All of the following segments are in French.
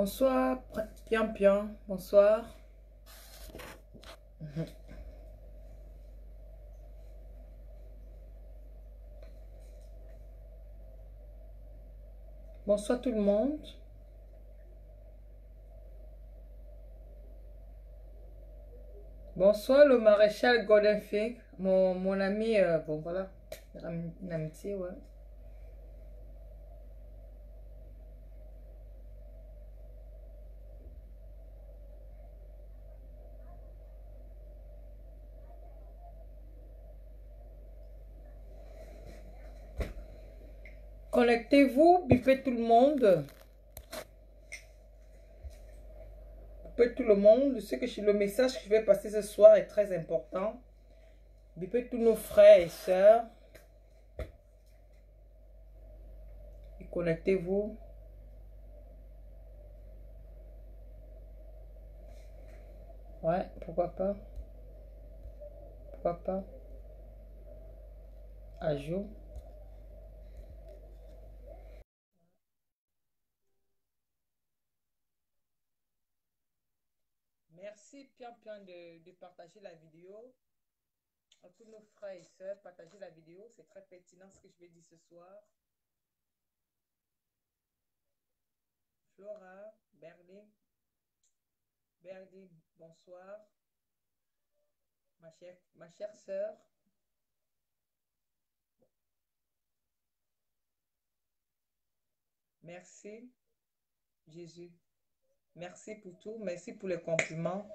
Bonsoir, Pian Pian, bonsoir. Bonsoir tout le monde. Bonsoir le maréchal Goldenfig, mon ami, bon voilà, une amitié, ouais. Connectez-vous, bipez tout le monde. Bipez tout le monde. Je sais que le message que je vais passer ce soir est très important. Bipez tous nos frères et sœurs. Et connectez-vous. Ouais, pourquoi pas. Pourquoi pas. Ajout. Merci Pian Pian de partager la vidéo. À tous nos frères et sœurs, partagez la vidéo. C'est très pertinent ce que je vais dire ce soir. Flora, Berlin, bonsoir. Ma chère sœur. Merci, Jésus. Merci pour tout. Merci pour les compliments.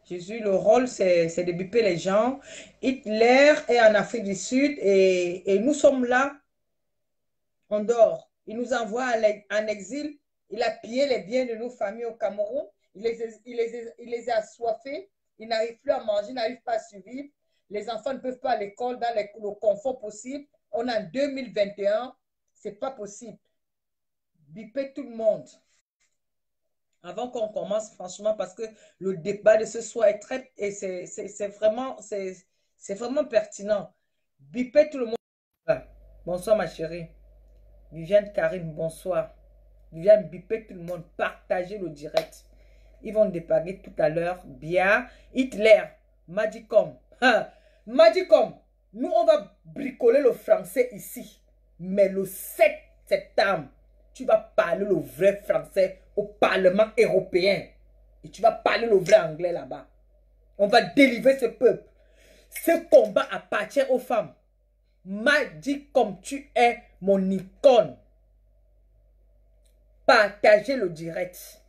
Jésus, le rôle, c'est de biper les gens. Hitler est en Afrique du Sud et nous sommes là, on dort. Il nous envoie en exil. Il a pillé les biens de nos familles au Cameroun. Il les a assoiffés. Ils n'arrivent plus à manger, ils n'arrivent pas à survivre. Les enfants ne peuvent pas à l'école dans le confort possible. On est en 2021. C'est pas possible. Bipez tout le monde. Avant qu'on commence, franchement, parce que le débat de ce soir est très... Et c'est vraiment pertinent. Bipez tout le monde. Bonsoir, ma chérie. Viviane Karim, bonsoir. Viviane, bipez tout le monde. Partagez le direct. Ils vont dépaguer tout à l'heure. Bien. Hitler, Magicom. Magicom. Nous, on va bricoler le français ici. Mais le 7 septembre, tu vas parler le vrai français au Parlement européen. Et tu vas parler le vrai anglais là-bas. On va délivrer ce peuple. Ce combat appartient aux femmes. Magicom, tu es mon icône. Partagez le direct.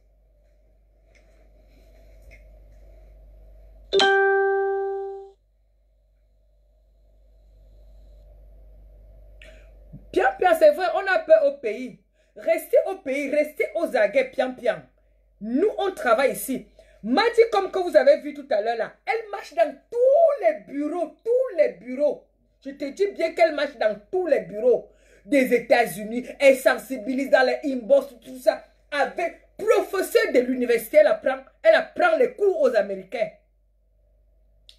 Pian Pian, c'est vrai, on a peur au pays. Restez au pays, restez aux aguets, Pian Pian. Nous, on travaille ici. Madi, comme que vous avez vu tout à l'heure là, elle marche dans tous les bureaux, tous les bureaux. Je te dis bien qu'elle marche dans tous les bureaux des États-Unis. Elle sensibilise dans les inbox, tout ça. Avec professeur de l'université, elle apprend les cours aux Américains.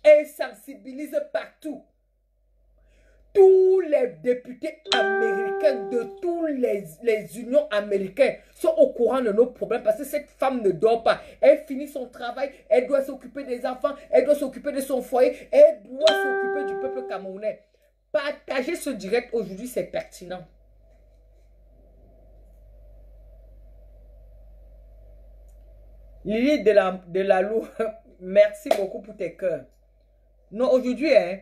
Elle sensibilise partout. Tous les députés américains de tous les unions américaines sont au courant de nos problèmes parce que cette femme ne dort pas. Elle finit son travail, elle doit s'occuper des enfants, elle doit s'occuper de son foyer, elle doit s'occuper du peuple camerounais. Partager ce direct aujourd'hui, c'est pertinent. Lily de la Lou, merci beaucoup pour tes cœurs. Non, aujourd'hui, hein,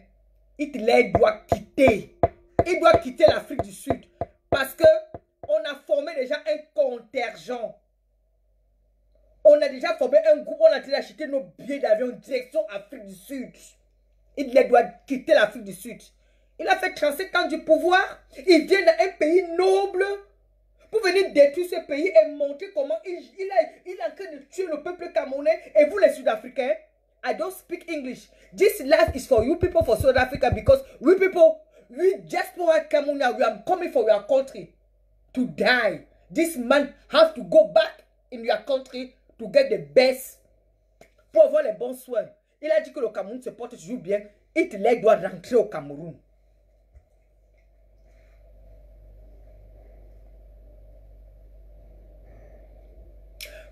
Hitler doit quitter. Il doit quitter l'Afrique du Sud. Parce que on a formé déjà un contingent. On a déjà formé un groupe. On a déjà acheté nos billets d'avion direction Afrique du Sud. Hitler doit quitter l'Afrique du Sud. Il a fait 37 ans du pouvoir. Il vient d'un pays noble pour venir détruire ce pays et montrer comment il est en train de tuer le peuple camerounais. Et vous les Sud-Africains, I don't speak English. This life is for you people for South Africa because we people, we just for Cameroon, we are coming for your country to die. This man has to go back in your country to get the best, pour avoir les bons soins. Il a dit que le Cameroun se porte toujours bien. Hitler doit rentrer au Cameroun.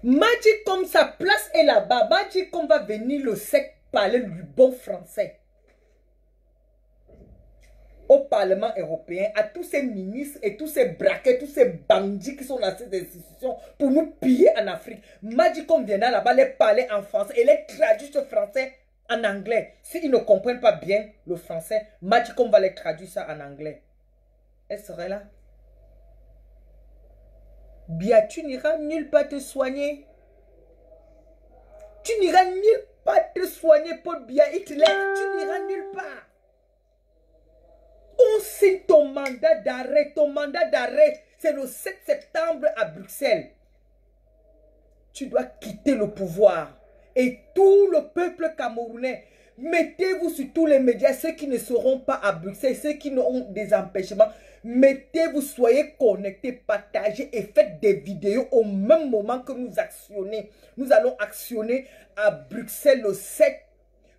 Magicom, sa place est là-bas. Magicom va venir le 7 parler du bon français au Parlement européen, à tous ces ministres et tous ces braquets, tous ces bandits qui sont dans ces institutions pour nous piller en Afrique. Magicom viendra là-bas les parler en français et les traduire ce français en anglais. S'ils ne comprennent pas bien le français, Magicom va les traduire ça en anglais. Elle serait là. Bien, tu n'iras nulle part te soigner. Tu n'iras nulle part te soigner, Paul Biya Hitler. Tu n'iras nulle part. On signe ton mandat d'arrêt. Ton mandat d'arrêt, c'est le 7 septembre à Bruxelles. Tu dois quitter le pouvoir. Et tout le peuple camerounais, mettez-vous sur tous les médias, ceux qui ne seront pas à Bruxelles, ceux qui ont des empêchements. Mettez-vous, soyez connectés, partagez et faites des vidéos au même moment que nous actionnons. Nous allons actionner à Bruxelles le 7.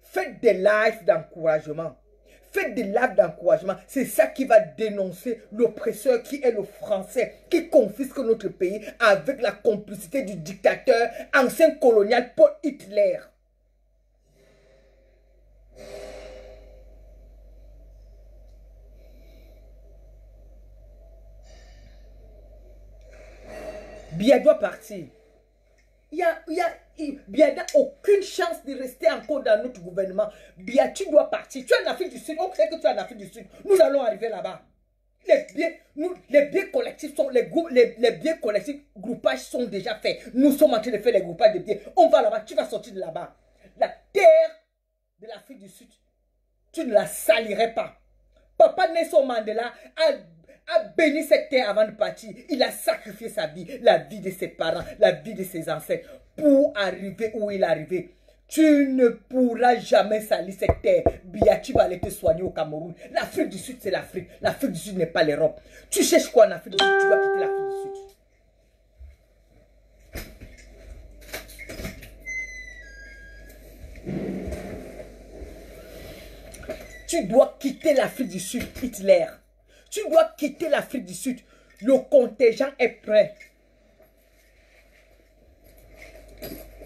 Faites des lives d'encouragement. Faites des lives d'encouragement. C'est ça qui va dénoncer l'oppresseur qui est le français, qui confisque notre pays avec la complicité du dictateur ancien colonial Paul Hitler. Biya doit partir. Biya n'a aucune chance de rester encore dans notre gouvernement. Biya, tu dois partir. Tu es en Afrique du Sud. On sait que tu es en Afrique du Sud. Nous allons arriver là-bas. Les biens collectifs sont les biens collectifs, groupages sont déjà faits. Nous sommes en train de faire les groupages de biens. On va là-bas. Tu vas sortir de là-bas. La terre de l'Afrique du Sud, tu ne la salirais pas. Papa Nelson Mandela a béni cette terre avant de partir. Il a sacrifié sa vie, la vie de ses parents, la vie de ses ancêtres pour arriver où il est arrivé. Tu ne pourras jamais salir cette terre. Biya, tu vas aller te soigner au Cameroun. L'Afrique du Sud, c'est l'Afrique. L'Afrique du Sud n'est pas l'Europe. Tu cherches quoi en Afrique du Sud? Tu vas quitter l'Afrique du Sud. Tu dois quitter l'Afrique du Sud, Hitler. Tu dois quitter l'Afrique du Sud. Le contingent est prêt.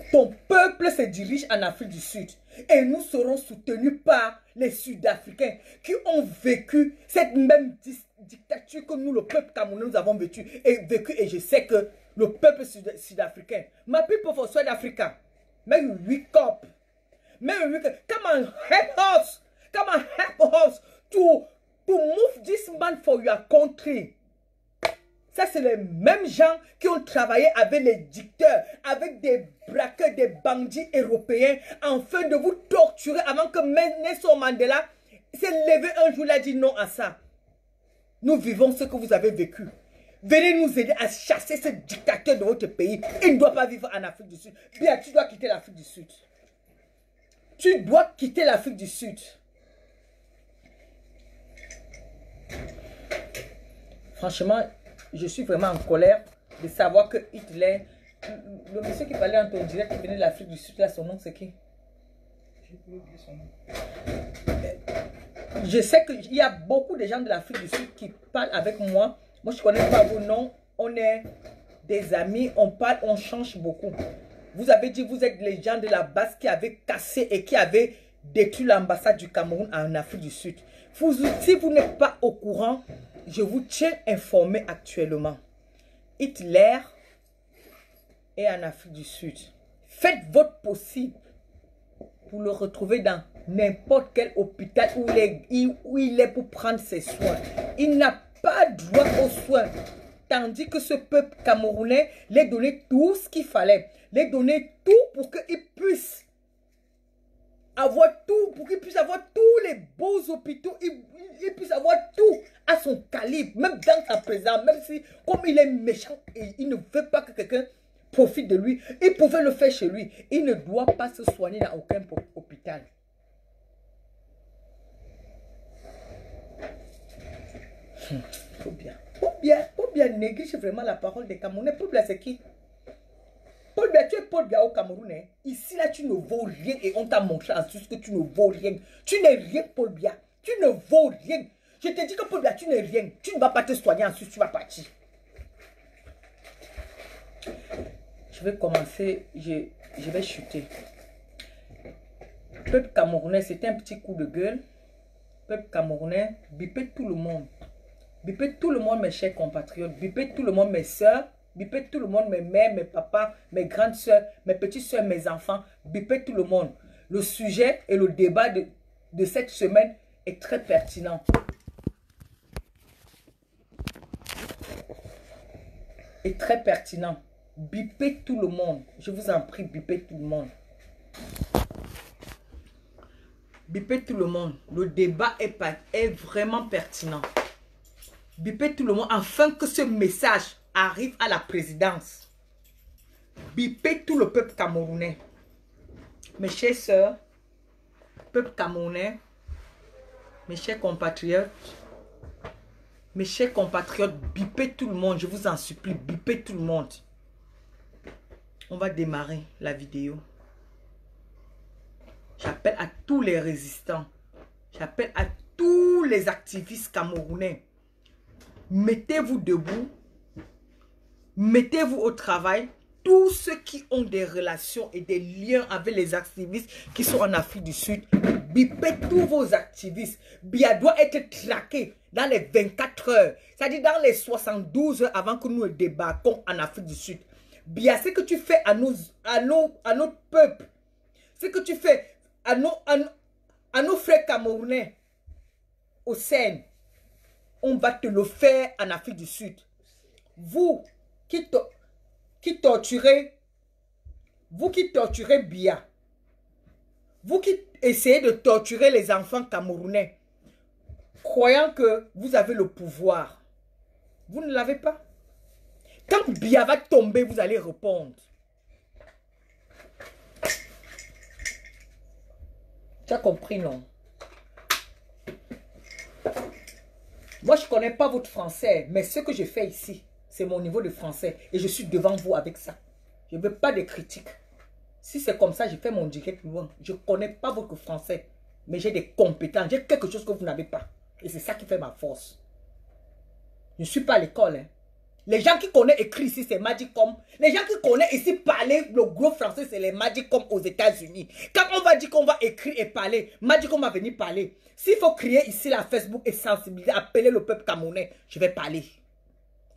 Ton peuple se dirige en Afrique du Sud. Et nous serons soutenus par les Sud-Africains qui ont vécu cette même dictature que nous, le peuple camerounais, nous avons vécu. Et je sais que le peuple sud-africain, my people for South Africa, may you wake up. May you wake up. Come on, help us. Come on, help us to move this man for your country. Ça, c'est les mêmes gens qui ont travaillé avec les dictateurs, avec des braqueurs, des bandits européens, afin de vous torturer avant que Nelson Mandela s'est levé un jour et a dit non à ça. Nous vivons ce que vous avez vécu. Venez nous aider à chasser ce dictateur de votre pays. Il ne doit pas vivre en Afrique du Sud. Bien, tu dois quitter l'Afrique du Sud. Tu dois quitter l'Afrique du Sud. Franchement, je suis vraiment en colère de savoir que Hitler, le monsieur qui parlait en ton direct, qui venait de l'Afrique du Sud, là, son nom c'est qui? J'ai oublié son nom. Je sais qu'il y a beaucoup de gens de l'Afrique du Sud qui parlent avec moi. Moi, je ne connais pas vos noms. On est des amis, on parle, on change beaucoup. Vous avez dit, vous êtes les gens de la base qui avaient cassé et qui avaient détruit l'ambassade du Cameroun en Afrique du Sud. Si vous n'êtes pas au courant, je vous tiens informé actuellement. Hitler est en Afrique du Sud. Faites votre possible pour le retrouver dans n'importe quel hôpital où il est pour prendre ses soins. Il n'a pas droit aux soins. Tandis que ce peuple camerounais lui donné tout ce qu'il fallait. Lui donné tout pour qu'il puisse avoir tout, pour qu'il puisse avoir tous les beaux hôpitaux, il puisse avoir tout à son calibre, même dans sa présence, même si, comme il est méchant et il ne veut pas que quelqu'un profite de lui, il pouvait le faire chez lui. Il ne doit pas se soigner dans aucun hôpital. Faut bien négliger vraiment la parole des Camerounais. Pour bien, c'est qui? Paul Biya, tu es Paul Biya au Cameroun. Hein? Ici, là, tu ne vaux rien et on t'a montré en plus que tu ne vaux rien. Tu n'es rien, Paul Biya. Tu ne vaux rien. Je te dis que Paul Biya, tu n'es rien. Tu ne vas pas te soigner ensuite, tu vas partir. Je je vais commencer, je vais chuter. Peuple camerounais, c'était un petit coup de gueule. Peuple camerounais, bipez tout le monde. Bipez tout le monde, mes chers compatriotes. Bipez tout le monde, mes soeurs. Bipez tout le monde, mes mères, mes papas, mes grandes soeurs, mes petites soeurs, mes enfants. Bipez tout le monde. Le sujet et le débat de cette semaine est très pertinent. Est très pertinent. Bipez tout le monde. Je vous en prie, bipez tout le monde. Bipez tout le monde. Le débat est vraiment pertinent. Bipez tout le monde afin que ce message arrive à la présidence. Bipez tout le peuple camerounais. Mes chères sœurs, peuple camerounais, mes chers compatriotes, bipez tout le monde, je vous en supplie, bipez tout le monde. On va démarrer la vidéo. J'appelle à tous les résistants, j'appelle à tous les activistes camerounais. Mettez-vous debout, mettez-vous au travail. Tous ceux qui ont des relations et des liens avec les activistes qui sont en Afrique du Sud, bipez tous vos activistes. Bia doit être traqué dans les 24 heures, c'est-à-dire dans les 72 heures avant que nous débarquons en Afrique du Sud. Bia, ce que tu fais à notre peuple, ce que tu fais à nos frères camerounais au Seine, on va te le faire en Afrique du Sud. Vous qui torturez Bia, vous qui essayez de torturer les enfants camerounais, croyant que vous avez le pouvoir, vous ne l'avez pas. Quand Bia va tomber, vous allez répondre. Tu as compris, non? Moi, je ne connais pas votre français, mais ce que je fais ici, c'est mon niveau de français. Et je suis devant vous avec ça. Je ne veux pas de critiques. Si c'est comme ça, je fais mon direct loin. Je ne connais pas votre français, mais j'ai des compétences. J'ai quelque chose que vous n'avez pas. Et c'est ça qui fait ma force. Je ne suis pas à l'école. Hein. Les gens qui connaissent écrit ici, c'est Magicom. Les gens qui connaissent ici parler le gros français, c'est les Magicom aux États-Unis. Quand on va dire qu'on va écrire et parler, Magicom va venir parler. S'il faut créer ici la Facebook et sensibiliser, appeler le peuple camerounais, je vais parler.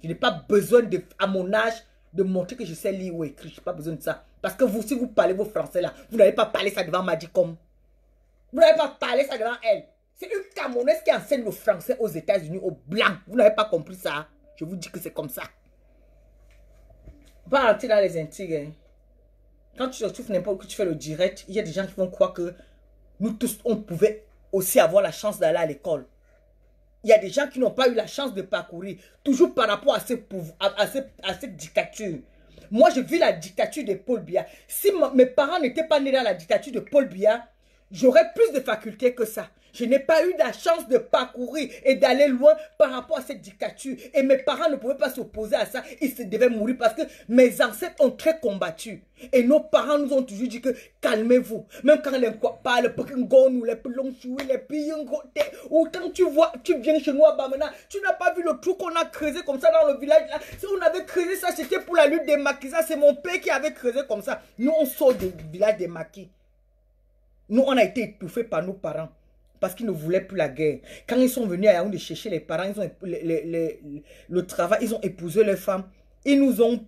Je n'ai pas besoin, à mon âge, de montrer que je sais lire ou écrire. Je n'ai pas besoin de ça. Parce que vous, si vous parlez vos français là, vous n'allez pas parler ça devant Magicom. Vous n'allez pas parler ça devant elle. C'est une Camerounaise qui enseigne le français aux États-Unis, aux Blancs. Vous n'avez pas compris ça. Je vous dis que c'est comme ça. On va rentrer dans les intrigues. Hein. Quand tu te retrouves n'importe où, tu fais le direct, il y a des gens qui vont croire que nous tous, on pouvait aussi avoir la chance d'aller à l'école. Il y a des gens qui n'ont pas eu la chance de parcourir, toujours par rapport à cette dictature. Moi, je vis la dictature de Paul Biya. Si mes parents n'étaient pas nés dans la dictature de Paul Biya, j'aurais plus de facultés que ça. Je n'ai pas eu la chance de parcourir et d'aller loin par rapport à cette dictature. Et mes parents ne pouvaient pas s'opposer à ça. Ils se devaient mourir parce que mes ancêtres ont très combattu. Et nos parents nous ont toujours dit que calmez-vous. Même quand les parlent, ou quand tu viens chez nous à Bamena, tu n'as pas vu le trou qu'on a creusé comme ça dans le village là. Si on avait creusé ça, c'était pour la lutte des maquis. Ça, c'est mon père qui avait creusé comme ça. Nous, on sort du village des maquis. Nous, on a été étouffés par nos parents. Parce qu'ils ne voulaient plus la guerre. Quand ils sont venus à Yaoundé chercher les parents, ils ont le travail, ils ont épousé leurs femmes. Ils nous ont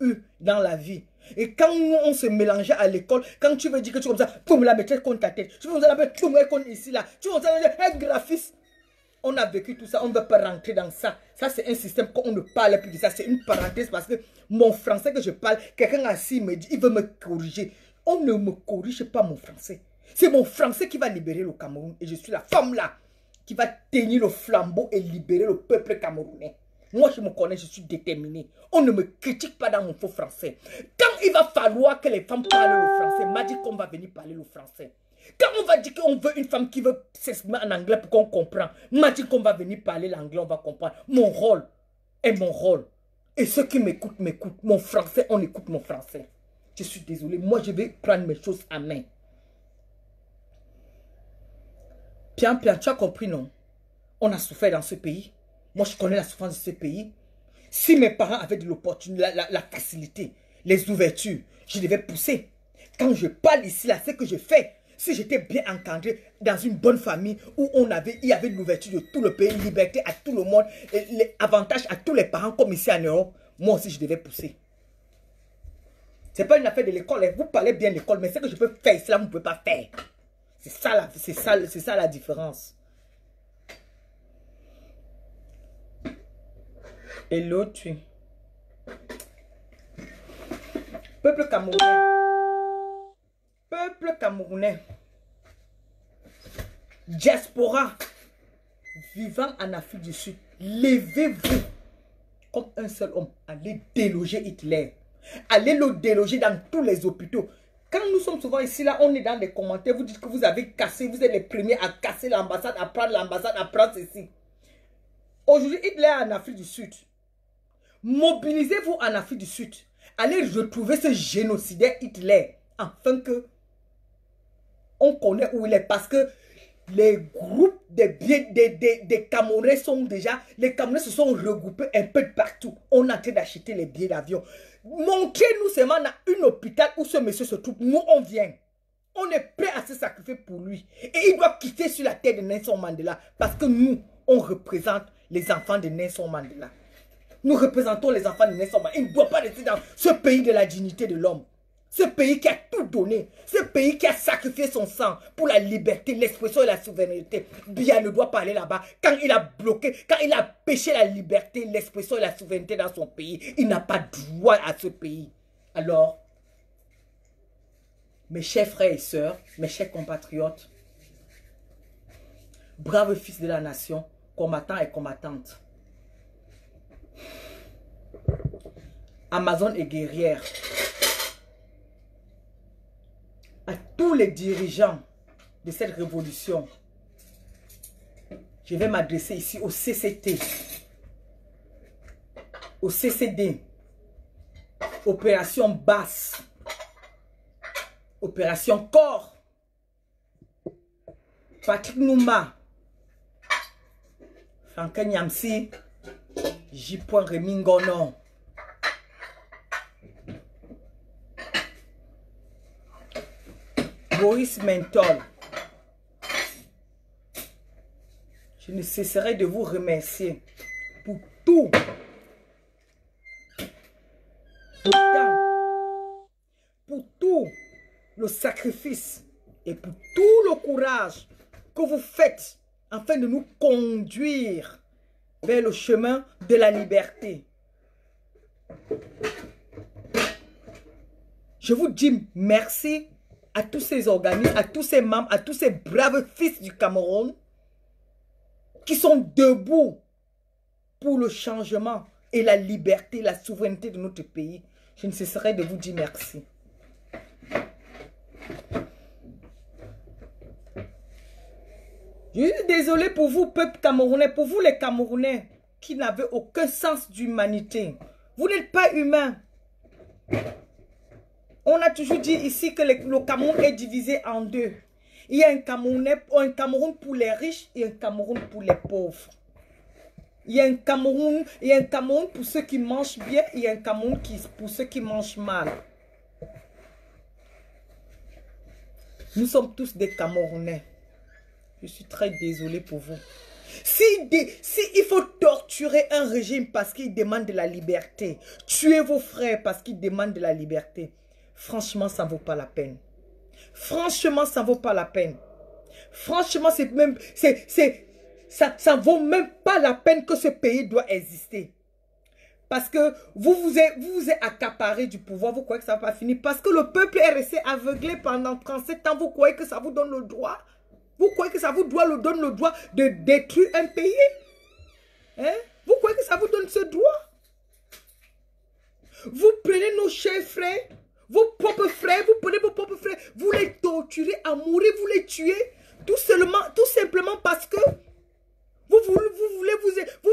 eu dans la vie. Et quand nous, on se mélangeait à l'école, quand tu veux dire que tu es comme ça, tu me la mettais contre ta tête. Tu veux la mettre contre ici, là. Tu veux un graphiste. On a vécu tout ça, on ne veut pas rentrer dans ça. Ça, c'est un système qu'on ne parle plus de ça. C'est une parenthèse parce que mon français que je parle, quelqu'un assis me dit, il veut me corriger. On ne me corrige pas mon français. C'est mon français qui va libérer le Cameroun. Et je suis la femme là qui va tenir le flambeau et libérer le peuple camerounais. Moi, je me connais, je suis déterminé. On ne me critique pas dans mon faux français. Quand il va falloir que les femmes parlent le français, m'a dit qu'on va venir parler le français. Quand on va dire qu'on veut une femme qui veut s'exprimer en anglais pour qu'on comprenne, m'a dit qu'on va venir parler l'anglais, on va comprendre. Mon rôle est mon rôle. Et ceux qui m'écoutent, m'écoutent. Mon français, on écoute mon français. Je suis désolé. Moi, je vais prendre mes choses à main. Pian, tu as compris, non? On a souffert dans ce pays. Moi, je connais la souffrance de ce pays. Si mes parents avaient de l'opportunité, la facilité, les ouvertures, je devais pousser. Quand je parle ici, là, c'est que je fais. Si j'étais bien encadré dans une bonne famille où il y avait l'ouverture de tout le pays, liberté à tout le monde, et les avantages à tous les parents comme ici en Europe, moi aussi je devais pousser. Ce n'est pas une affaire de l'école. Hein. Vous parlez bien de l'école, mais ce que je peux faire, cela vous ne pouvez pas faire. C'est ça la différence. Et l'autre, peuple camerounais. Peuple camerounais. Diaspora. Vivant en Afrique du Sud. Levez-vous comme un seul homme. Allez déloger Hitler. Allez le déloger dans tous les hôpitaux. Quand nous sommes souvent ici, là, on est dans les commentaires, vous dites que vous avez cassé, vous êtes les premiers à casser l'ambassade, à prendre ceci. Aujourd'hui, Hitler est en Afrique du Sud. Mobilisez-vous en Afrique du Sud. Allez retrouver ce génocidaire Hitler, afin que on connaît où il est, parce que les groupes des Camerounais sont déjà, les Camerounais se sont regroupés un peu de partout. On est en train d'acheter les billets d'avion. Montrez-nous seulement un hôpital où ce monsieur se trouve. Nous, on vient. On est prêt à se sacrifier pour lui. Et il doit quitter sur la terre de Nelson Mandela. Parce que nous, on représente les enfants de Nelson Mandela. Nous représentons les enfants de Nelson Mandela. Il ne doit pas rester dans ce pays de la dignité de l'homme. Ce pays qui a tout donné. Ce pays qui a sacrifié son sang pour la liberté, l'expression et la souveraineté. Biya ne doit pas aller là-bas. Quand il a bloqué, quand il a péché la liberté, l'expression et la souveraineté dans son pays, il n'a pas droit à ce pays. Alors, mes chers frères et sœurs, mes chers compatriotes, braves fils de la nation, combattants et combattantes, Amazon et guerrières, à tous les dirigeants de cette révolution, je vais m'adresser ici au CCT, au CCD, Opération Basse, Opération Corps, Patrick Nouma, Franck Nyamsi, J. Remingono. Boris Mentol, je ne cesserai de vous remercier pour tout, pour tout le sacrifice et pour tout le courage que vous faites afin de nous conduire vers le chemin de la liberté. Je vous dis merci à tous ces organismes, à tous ces membres, à tous ces braves fils du Cameroun qui sont debout pour le changement et la liberté, la souveraineté de notre pays. Je ne cesserai de vous dire merci. Je suis désolé pour vous, peuple camerounais, pour vous les Camerounais qui n'avez aucun sens d'humanité. Vous n'êtes pas humains. On a toujours dit ici que le Cameroun est divisé en deux. Il y a un Cameroun pour les riches et un Cameroun pour les pauvres. Il y a un Cameroun pour ceux qui mangent bien et il y a un Cameroun pour ceux qui mangent mal. Nous sommes tous des Camerounais. Je suis très désolé pour vous. Si il faut torturer un régime parce qu'il demande de la liberté, tuer vos frères parce qu'ils demandent de la liberté, franchement, ça ne vaut pas la peine. Franchement, ça ne vaut pas la peine. Franchement, ça ne vaut même pas la peine que ce pays doit exister. Parce que vous vous êtes accaparé du pouvoir, vous croyez que ça ne va pas finir. Parce que le peuple est resté aveuglé pendant 37 ans, vous croyez que ça vous donne le droit? Vous croyez que ça vous donne le droit de détruire un pays? Hein? Vous croyez que ça vous donne ce droit? Vous prenez nos chers frères, vos propres frères, vous prenez vos propres frères, vous les torturez à mourir, vous les tuez, tout simplement parce que vous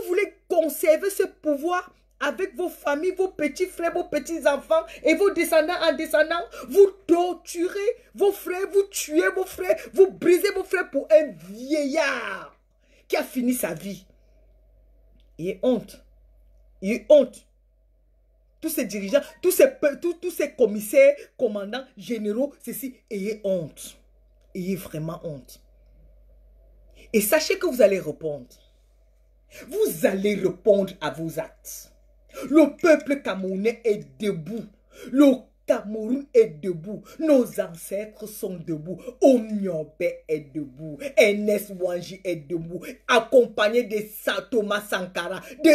voulez conserver ce pouvoir avec vos familles, vos petits frères, vos petits enfants et vos descendants en descendant. Vous torturez vos frères, vous tuez vos frères, vous brisez vos frères pour un vieillard qui a fini sa vie. Il est honte. Il est honte tous ces dirigeants, tous ces commissaires, commandants, généraux, ceci, ayez honte. Ayez vraiment honte. Et sachez que vous allez répondre. Vous allez répondre à vos actes. Le peuple camerounais est debout. Le Cameroun est debout. Nos ancêtres sont debout. Omniobe est debout. Ernest Wanji est debout. Accompagné de Thomas Sankara, de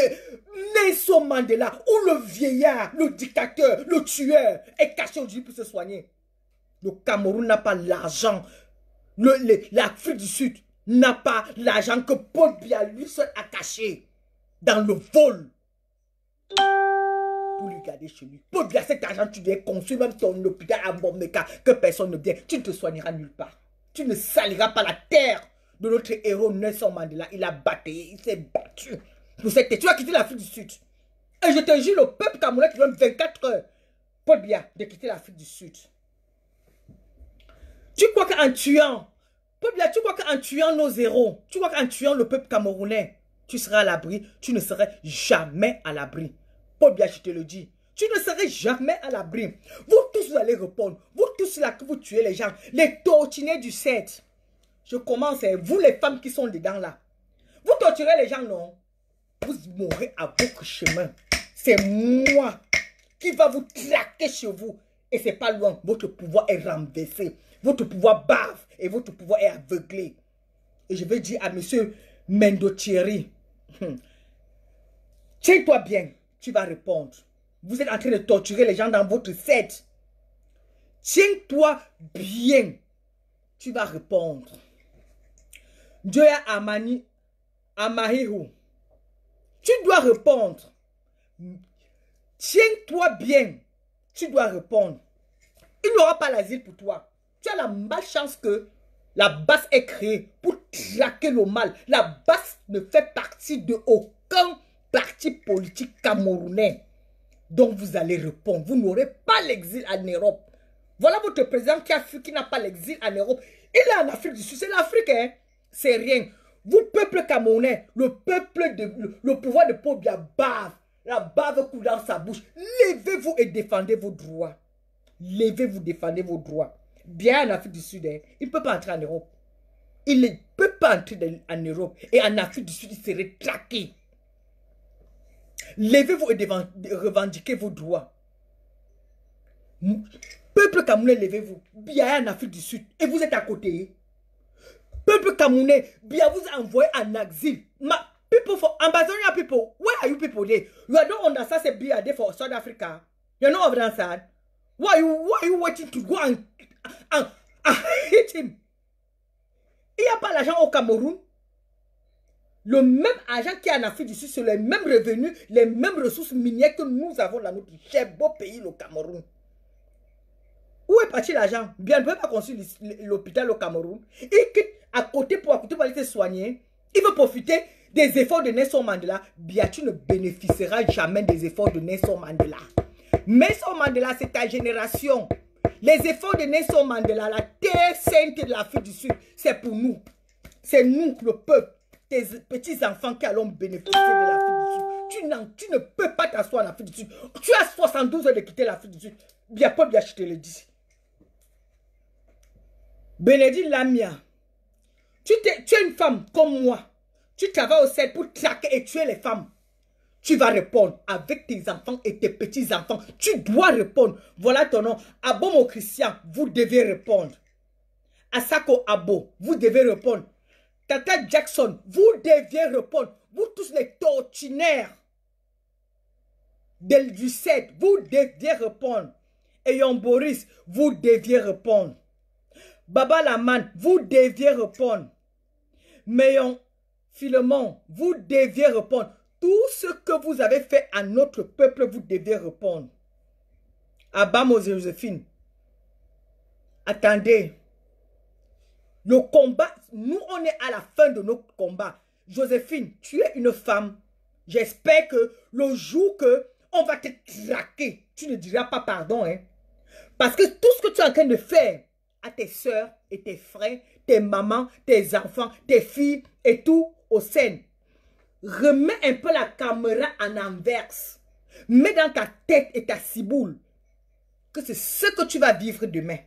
Nelson Mandela, où le vieillard, le dictateur, le tueur est caché aujourd'hui pour se soigner. Le Cameroun n'a pas l'argent. L'Afrique du Sud n'a pas l'argent que Paul Biya lui seul a caché dans le vol. Pour lui garder chez lui. Paul Biya, cet argent, tu dois construire même ton hôpital à Mbomeka que personne ne vient. Tu ne te soigneras nulle part. Tu ne saliras pas la terre de notre héros Nelson Mandela. Il a bataillé, il s'est battu pour cette terre. Tu vas quitter l'Afrique du Sud. Et je te jure, le peuple camerounais qui donne 24 heures, Paul Biya, de quitter l'Afrique du Sud. Tu crois qu'en tuant, Paul Biya, tu crois qu'en tuant nos héros, tu crois qu'en tuant le peuple camerounais, tu seras à l'abri? Tu ne serais jamais à l'abri. Paul Biya, je te le dis. Tu ne serais jamais à l'abri. Vous tous, vous allez répondre. Vous tous là que vous tuez les gens. Les tortinés du 7. Je commence, vous les femmes qui sont dedans là. Vous torturez les gens, non? Vous mourrez à votre chemin. C'est moi qui va vous traquer chez vous. Et c'est pas loin. Votre pouvoir est renversé. Votre pouvoir bave. Et votre pouvoir est aveuglé. Et je vais dire à monsieur Mendo Thierry. Tiens-toi bien. Tu vas répondre. Vous êtes en train de torturer les gens dans votre set. Tiens-toi bien. Tu vas répondre. Joya Amani Amahiru. Tu dois répondre. Tiens-toi bien. Tu dois répondre. Il n'y aura pas l'asile pour toi. Tu as la malchance que la base est créée pour traquer le mal. La base ne fait partie de aucun parti politique camerounais. Donc vous allez répondre. Vous n'aurez pas l'exil en Europe. Voilà votre président qui a fui, qui n'a pas l'exil en Europe. Il est en Afrique du Sud. C'est l'Afrique, hein. C'est rien. Vous, peuple camerounais, le pouvoir de Paul Biya bave. La bave coule dans sa bouche. Levez-vous et défendez vos droits. Levez-vous, défendez vos droits. Bien en Afrique du Sud, hein. Il ne peut pas entrer en Europe. Il ne peut pas entrer en Europe. Et en Afrique du Sud, il serait traqué. Levez-vous et revendiquez vos droits. Peuple camerounais, levez-vous. Biya en Afrique du Sud. Et vous êtes à côté. Peuple camerounais, Biya vous a envoyé en exil. People for Ambazonian people, where are you people there? You don't understand say Biya there for South Africa. You don't understand. Why are you waiting to go and hit him? Il n'y a pas l'argent au Cameroun. Le même argent qui est en Afrique du Sud, c'est les mêmes revenus, les mêmes ressources minières que nous avons dans notre cher beau pays, le Cameroun. Où est parti l'argent? Bien, ne peut pas construire l'hôpital au Cameroun. Il quitte à côté pour aller se soigner. Il veut profiter des efforts de Nelson Mandela. Bien, tu ne bénéficieras jamais des efforts de Nelson Mandela. Nelson Mandela, c'est ta génération. Les efforts de Nelson Mandela, la terre sainte de l'Afrique du Sud, c'est pour nous. C'est nous, le peuple, tes petits-enfants qui allons bénéficier de l'Afrique du Sud. Tu ne peux pas t'asseoir en Afrique du Sud. Tu as 72 heures de quitter l'Afrique du Sud. Bien, Paul Biya, je te le dis. Bénédicte Lamia, tu es une femme comme moi. Tu travailles au CED pour traquer et tuer les femmes. Tu vas répondre avec tes enfants et tes petits-enfants. Tu dois répondre. Voilà ton nom. Abomo Christian, vous devez répondre. Asako Abo, vous devez répondre. Tata Jackson, vous deviez répondre. Vous tous les tortionnaires du CED, vous deviez répondre. Eyon Boris, vous deviez répondre. Baba Laman, vous deviez répondre. Mayon Philemon, vous deviez répondre. Tout ce que vous avez fait à notre peuple, vous devez répondre. Abamo Joséphine, attendez. Le combat, nous on est à la fin de notre combat. Joséphine, tu es une femme. J'espère que le jour que on va te traquer, tu ne diras pas pardon. Hein? Parce que tout ce que tu es en train de faire à tes soeurs et tes frères, tes mamans, tes enfants, tes filles et tout au sein. Remets un peu la caméra en inverse. Mets dans ta tête et ta ciboule que c'est ce que tu vas vivre demain.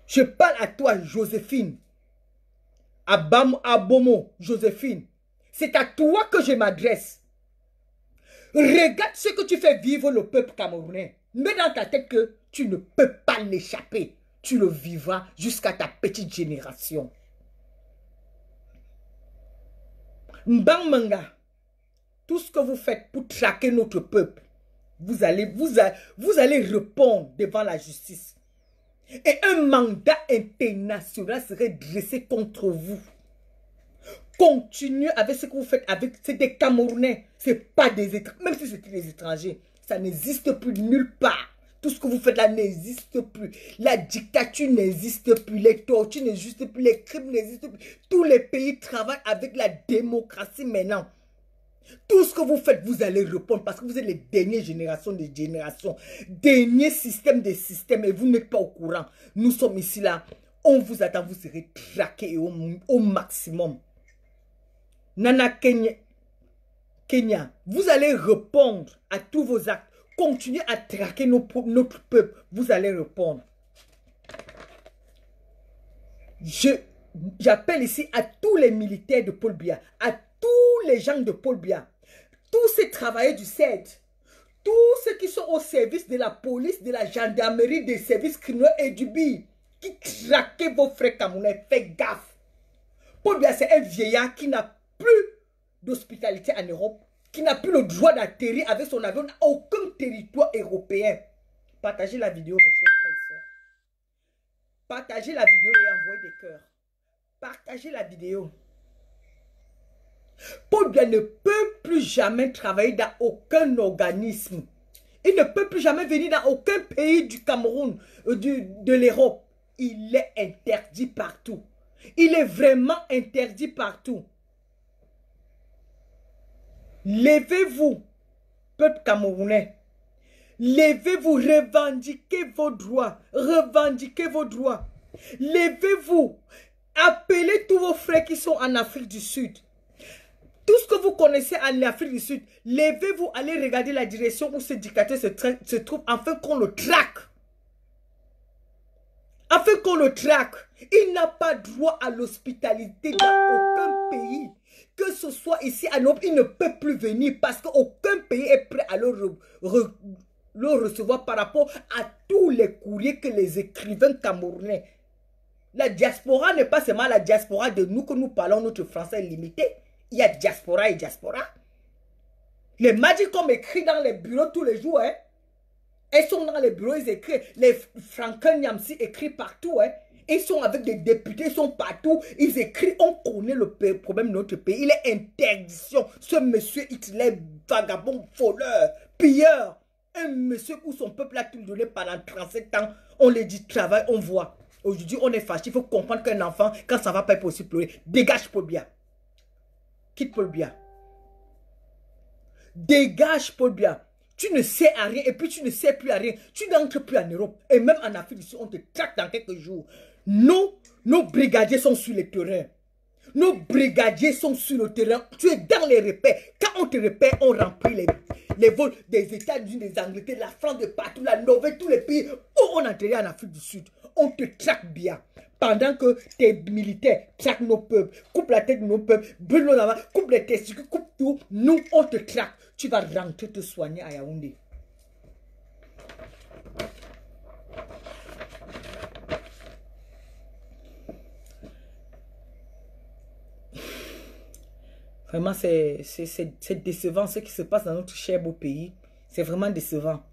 Je parle à toi, Joséphine. Abomo, Joséphine. C'est à toi que je m'adresse. Regarde ce que tu fais vivre le peuple camerounais. Mets dans ta tête que tu ne peux pas l'échapper. Tu le vivras jusqu'à ta petite génération. Mbangmanga, tout ce que vous faites pour traquer notre peuple, vous allez répondre devant la justice. Et un mandat international serait dressé contre vous. Continuez avec ce que vous faites avec des Camerounais. Ce n'est pas des étrangers. Même si c'était des étrangers, ça n'existe plus nulle part. Tout ce que vous faites là n'existe plus. La dictature n'existe plus. Les tortures n'existent plus. Les crimes n'existent plus. Tous les pays travaillent avec la démocratie maintenant. Tout ce que vous faites, vous allez répondre parce que vous êtes les dernières générations des générations. Dernier système des systèmes et vous n'êtes pas au courant. Nous sommes ici là. On vous attend, vous serez traqués au maximum. Nana Kenya, vous allez répondre à tous vos actes. Continuez à traquer notre peuple. Vous allez répondre. J'appelle ici à tous les militaires de Paul Biya, à tous les gens de Paul Biya, tous ces travailleurs du CED, tous ceux qui sont au service de la police, de la gendarmerie, des services criminels et du BI, qui traquent vos frères camerounais. Faites gaffe. Paul Biya, c'est un vieillard qui n'a plus d'hospitalité en Europe, qui n'a plus le droit d'atterrir avec son avion dans aucun territoire européen. Partagez la vidéo, mes chers frères et sœurs. Partagez la vidéo et envoyez des cœurs. Partagez la vidéo. Paul Biya ne peut plus jamais travailler dans aucun organisme. Il ne peut plus jamais venir dans aucun pays du Cameroun, de l'Europe. Il est interdit partout. Il est vraiment interdit partout. Levez-vous, peuple camerounais. Levez-vous, revendiquez vos droits. Revendiquez vos droits. Levez-vous. Appelez tous vos frères qui sont en Afrique du Sud. Tout ce que vous connaissez en Afrique du Sud, levez-vous, allez regarder la direction où ce dictateur se trouve afin qu'on le traque. Afin qu'on le traque. Il n'a pas droit à l'hospitalité dans aucun pays. Que ce soit ici à Europe, il ne peut plus venir parce qu'aucun pays est prêt à le recevoir par rapport à tous les courriers que les écrivains camerounais. La diaspora n'est pas seulement la diaspora de nous que nous parlons, notre français limité. Il y a diaspora et diaspora. Les Magicom écrivent dans les bureaux tous les jours. Hein. Ils sont dans les bureaux, ils écrivent. Les Franklin Nyamsi écrivent partout. Hein. Ils sont avec des députés, ils sont partout. Ils écrivent. On connaît le problème de notre pays. Il est interdiction. Ce monsieur Hitler, vagabond, voleur, pilleur. Un monsieur où son peuple a tout donné pendant 37 ans. On lui dit travail, on voit. Aujourd'hui, on est fâché. Il faut comprendre qu'un enfant, quand ça ne va pas être possible, pleurer. Dégage Paul Biya. Quitte Paul Biya. Dégage Paul Biya. Tu ne sais à rien et puis tu ne sais plus à rien. Tu n'entres plus en Europe. Et même en Afrique du Sud, on te traque dans quelques jours. Nos brigadiers sont sur le terrain. Nos brigadiers sont sur le terrain. Tu es dans les repères. Quand on te repère, on remplit les vols des États-Unis, des Angleterres, la France, de partout, la Norvège, tous les pays où on entrait en Afrique du Sud. On te traque bien. Pendant que tes militaires traquent nos peuples, coupent la tête de nos peuples, brûlent nos lavas, coupent les testicules, coupent tout, nous, on te traque. Tu vas rentrer te soigner à Yaoundé. Vraiment, c'est décevant ce qui se passe dans notre cher beau pays. C'est vraiment décevant.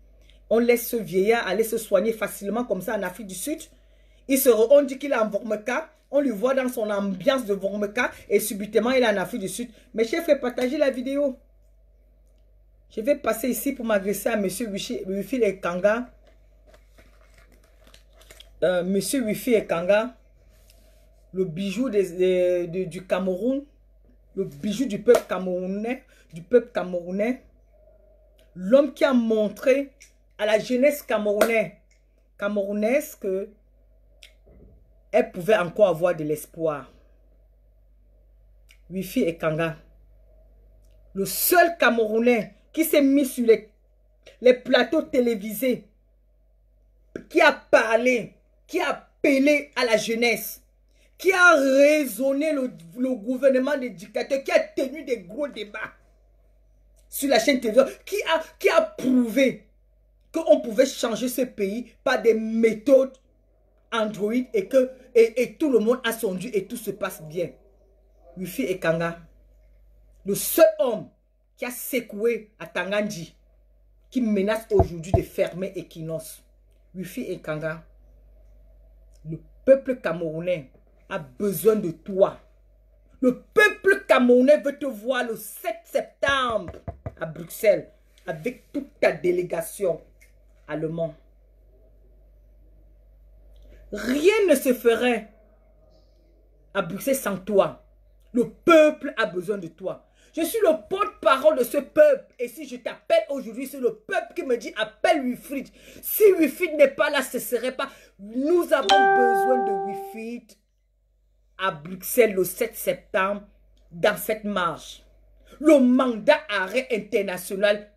On laisse ce vieillard aller se soigner facilement comme ça en Afrique du Sud. On dit qu'il est en Vormeka. On lui voit dans son ambiance de Vormeka. Et subitement, il est en Afrique du Sud. Mes chers frères, partagez la vidéo. Je vais passer ici pour m'adresser à M. Wifi Ekanga. M. Wifi Ekanga. Le bijou du Cameroun. Le bijou du peuple camerounais. L'homme qui a montré à la jeunesse camerounaise que elle pouvait encore avoir de l'espoir. Wifi Ekanga. Le seul Camerounais qui s'est mis sur les plateaux télévisés, qui a parlé, qui a appelé à la jeunesse, qui a raisonné le gouvernement des dictateurs, qui a tenu des gros débats sur la chaîne télévision, qui a prouvé qu'on pouvait changer ce pays par des méthodes Android et tout le monde a son Dieu et tout se passe bien. Wifi Ekanga, le seul homme qui a secoué à Tangandji, qui menace aujourd'hui de fermer Equinox. Wifi Ekanga, le peuple camerounais a besoin de toi. Le peuple camerounais veut te voir le 7 septembre à Bruxelles avec toute ta délégation allemande. Rien ne se ferait à Bruxelles sans toi. Le peuple a besoin de toi. Je suis le porte-parole de ce peuple. Et si je t'appelle aujourd'hui, c'est le peuple qui me dit appelle Wilfried. Si Wilfried n'est pas là, ce ne serait pas. Nous avons besoin de Wilfried à Bruxelles le 7 septembre dans cette marche. Le mandat arrêt international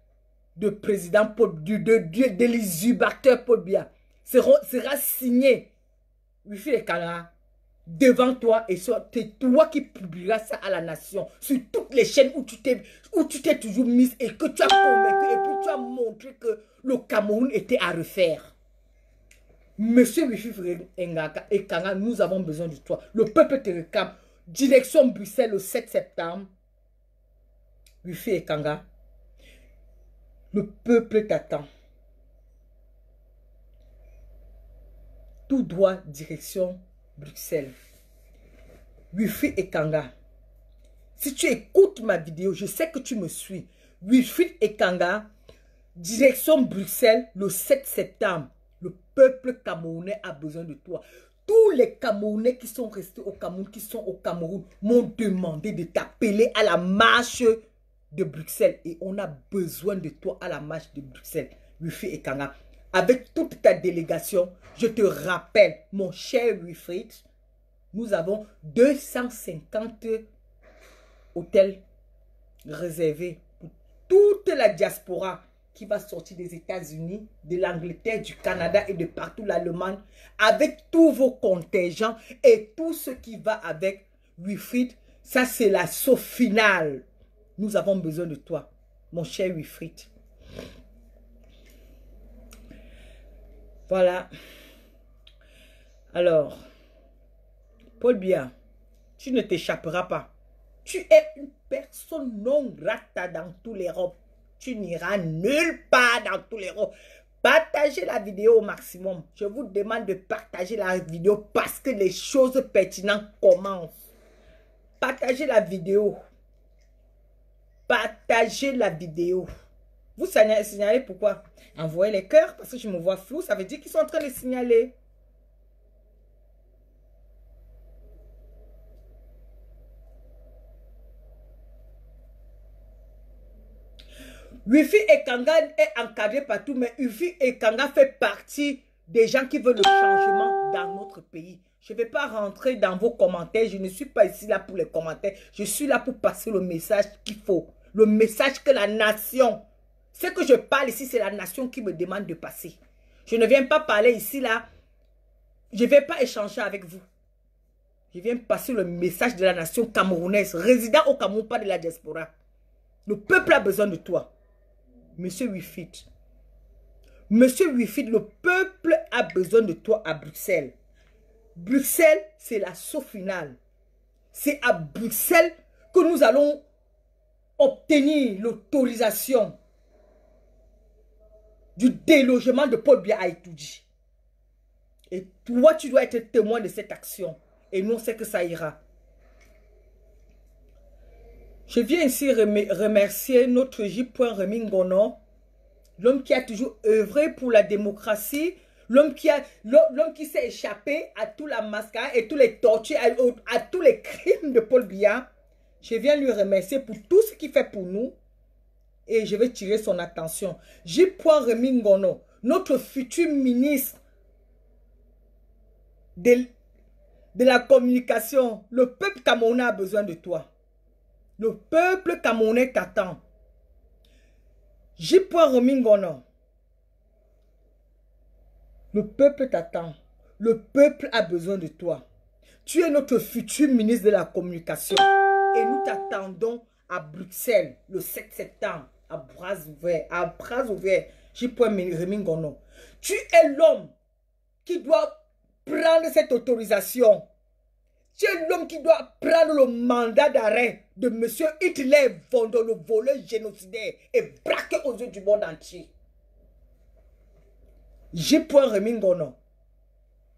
de président de l'usurpateur Paul Biya sera signé. Wilfried Ekanga devant toi et c'est toi qui publieras ça à la nation sur toutes les chaînes où tu t'es toujours mise et que tu as convaincu et puis tu as montré que le Cameroun était à refaire. Monsieur Wilfried Ekanga, nous avons besoin de toi. Le peuple te réclame. Direction Bruxelles le 7 septembre. Wilfried Ekanga, le peuple t'attend. Tout droit, direction Bruxelles. Wilfried Ekanga, si tu écoutes ma vidéo, je sais que tu me suis. Wilfried Ekanga, direction Bruxelles le 7 septembre. Le peuple camerounais a besoin de toi. Tous les Camerounais qui sont restés au Cameroun, qui sont au Cameroun, m'ont demandé de t'appeler à la marche de Bruxelles. Et on a besoin de toi à la marche de Bruxelles. Wilfried Ekanga, avec toute ta délégation, je te rappelle, mon cher Wilfried, nous avons 250 hôtels réservés pour toute la diaspora qui va sortir des États-Unis, de l'Angleterre, du Canada et de partout l'Allemagne, avec tous vos contingents et tout ce qui va avec Wilfried. Ça, c'est la sauce finale. Nous avons besoin de toi, mon cher Wilfried. Voilà. Alors, Paul Biya, tu ne t'échapperas pas. Tu es une personne non grata dans tous les l'Europe. Tu n'iras nulle part dans tous les l'Europe. Partagez la vidéo au maximum. Je vous demande de partager la vidéo parce que les choses pertinentes commencent. Partagez la vidéo. Partagez la vidéo. Vous signalez pourquoi? Envoyez les cœurs parce que je me vois flou. Ça veut dire qu'ils sont en train de signaler. Wilfried Ekanga est encadré partout, mais Wilfried Ekanga fait partie des gens qui veulent le changement dans notre pays. Je ne vais pas rentrer dans vos commentaires. Je ne suis pas ici là pour les commentaires. Je suis là pour passer le message qu'il faut. Le message que la nation... Ce que je parle ici, c'est la nation qui me demande de passer. Je ne viens pas parler ici là. Je ne vais pas échanger avec vous. Je viens passer le message de la nation camerounaise, résident au Cameroun, pas de la diaspora. Le peuple a besoin de toi. Monsieur Wilfried. Monsieur Wilfried, le peuple a besoin de toi à Bruxelles. Bruxelles, c'est la sauce finale. C'est à Bruxelles que nous allons obtenir l'autorisation du délogement de Paul Biya à Itoudji. Et toi, tu dois être témoin de cette action. Et nous, on sait que ça ira. Je viens ici remercier notre J. Remy Ngono, l'homme qui a toujours œuvré pour la démocratie, l'homme qui s'est échappé à toute la mascarade et tous les tortures, à tous les crimes de Paul Biya. Je viens lui remercier pour tout ce qu'il fait pour nous et je vais tirer son attention. J. Remy Ngono, notre futur ministre de la communication, le peuple camerounais a besoin de toi. Le peuple camerounais t'attend. J. Remingono. Le peuple t'attend. Le peuple a besoin de toi. Tu es notre futur ministre de la communication. Et nous t'attendons à Bruxelles le 7 septembre. À bras ouverts. À bras ouverts. J. Remingono. Tu es l'homme qui doit prendre cette autorisation. Tu es l'homme qui doit prendre le mandat d'arrêt de M. Hitler von der, le voleur génocidaire, et braquer aux yeux du monde entier. J. Remingono,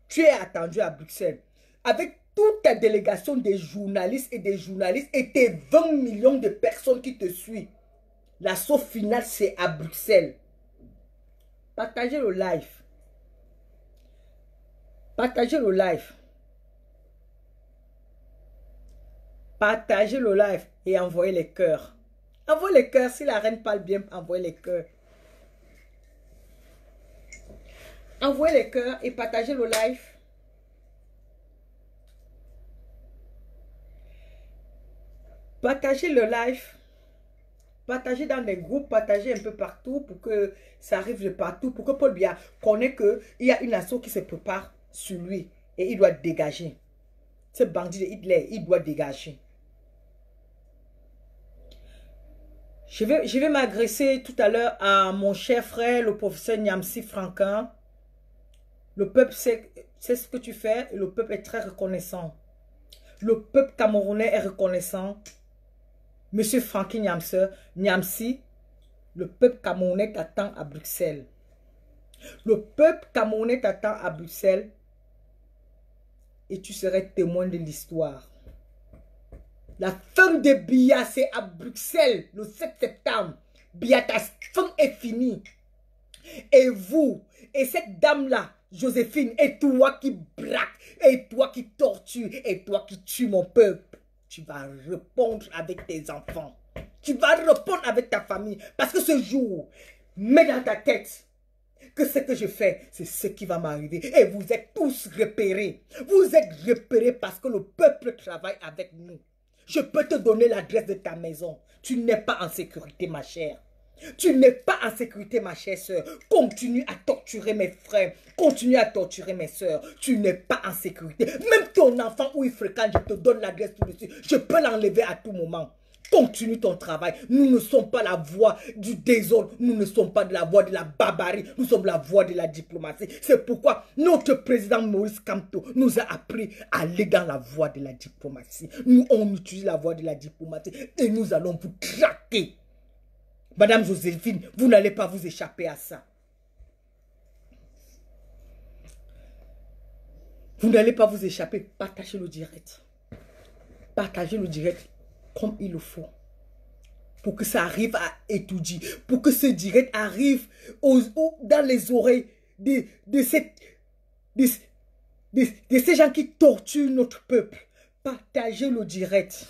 tu es attendu à Bruxelles avec toute ta délégation des journalistes et tes 20 millions de personnes qui te suivent. L'assaut final, c'est à Bruxelles. Partagez le live. Partagez le live. Partagez le live et envoyez les cœurs. Envoyez les cœurs. Si la reine parle bien, envoyez les cœurs. Envoyez les cœurs et partagez le live. Partagez le live. Partagez dans des groupes, partagez un peu partout pour que ça arrive de partout. Pour que Paul Biya connaisse qu'il y a une nation qui se prépare sur lui. Et il doit dégager. Ce bandit de Hitler, il doit dégager. Je vais m'agresser tout à l'heure à mon cher frère, le professeur Nyamsi Franquin. Le peuple sait ce que tu fais et le peuple est très reconnaissant. Le peuple camerounais est reconnaissant. Monsieur Franky Nyamsi, le peuple camerounais t'attend à Bruxelles. Le peuple camerounais t'attend à Bruxelles et tu serais témoin de l'histoire. La fin de Biya, c'est à Bruxelles, le 7 septembre. Biya, ta fin est finie. Et vous, et cette dame-là, Joséphine, et toi qui braque, et toi qui tortue, et toi qui tue mon peuple, tu vas répondre avec tes enfants. Tu vas répondre avec ta famille. Parce que ce jour, mets dans ta tête que ce que je fais, c'est ce qui va m'arriver. Et vous êtes tous repérés. Vous êtes repérés parce que le peuple travaille avec nous. Je peux te donner l'adresse de ta maison. Tu n'es pas en sécurité, ma chère. Tu n'es pas en sécurité, ma chère soeur. Continue à torturer mes frères. Continue à torturer mes soeurs. Tu n'es pas en sécurité. Même ton enfant où il fréquente, je te donne l'adresse tout de suite. Je peux l'enlever à tout moment. Continue ton travail. Nous ne sommes pas la voix du désordre. Nous ne sommes pas de la voix de la barbarie. Nous sommes la voix de la diplomatie. C'est pourquoi notre président Maurice Kamto nous a appris à aller dans la voie de la diplomatie. Nous, on utilise la voie de la diplomatie et nous allons vous traquer. Madame Joséphine, vous n'allez pas vous échapper à ça. Vous n'allez pas vous échapper. Partagez le direct. Partagez le direct comme il le faut. Pour que ça arrive à étudier. Pour que ce direct arrive dans les oreilles de ces gens qui torturent notre peuple. Partagez le direct.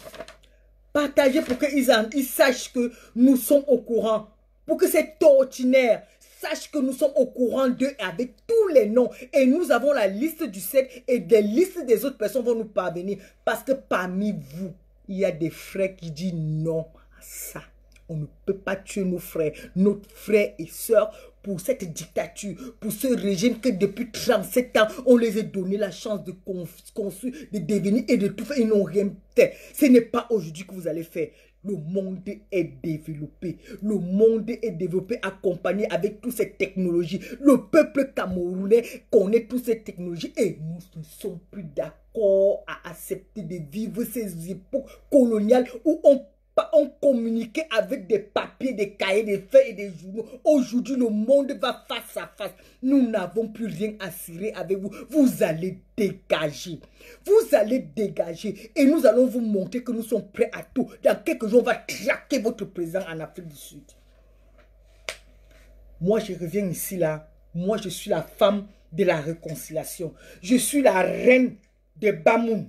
Partagez pour qu'ils sachent que nous sommes au courant. Pour que ces tortionnaires sachent que nous sommes au courant d'eux avec tous les noms. Et nous avons la liste du 7 et des listes des autres personnes vont nous parvenir. Parce que parmi vous, il y a des frères qui disent non à ça. On ne peut pas tuer nos frères, notre frère et soeur pour cette dictature, pour ce régime que depuis 37 ans, on les a donné la chance de construire, de devenir et de tout faire. Ils n'ont rien fait. Ce n'est pas aujourd'hui que vous allez faire. Le monde est développé. Le monde est développé, accompagné avec toutes ces technologies. Le peuple camerounais connaît toutes ces technologies et nous ne sommes plus d'accord à accepter de vivre ces époques coloniales où on communiquait avec des papiers, des cahiers, des feuilles et des journaux. Aujourd'hui, le monde va face à face. Nous n'avons plus rien à cirer avec vous. Vous allez dégager. Vous allez dégager. Et nous allons vous montrer que nous sommes prêts à tout. Dans quelques jours, on va traquer votre président en Afrique du Sud. Moi, je reviens ici, là. Moi, je suis la femme de la réconciliation. Je suis la reine de Bamoun.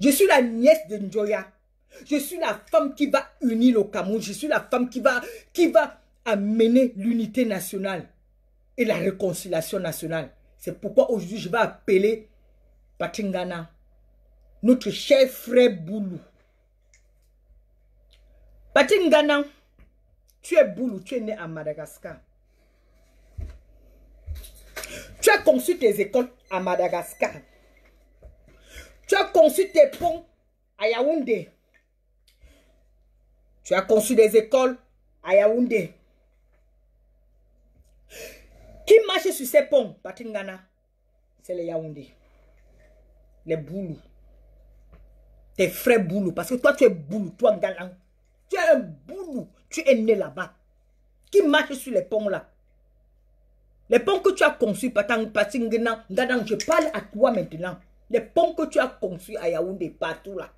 Je suis la nièce de Njoya. Je suis la femme qui va unir le Cameroun. Je suis la femme qui va amener l'unité nationale et la réconciliation nationale. C'est pourquoi aujourd'hui, je vais appeler Patingana, notre cher frère Boulou. Patingana, tu es boulou, tu es né à Madagascar. Tu as conçu tes écoles à Madagascar. Tu as conçu tes ponts à Yaoundé. Tu as conçu des écoles à Yaoundé. Qui marche sur ces ponts, Patingana? C'est les Yaoundé. Les boulous. Tes frères boulous. Parce que toi, tu es boulou, toi, galant. Tu es un boulou. Tu es né là-bas. Qui marche sur les ponts là? Les ponts que tu as conçus, Patingana, je parle à toi maintenant. Les ponts que tu as conçus à Yaoundé, partout là.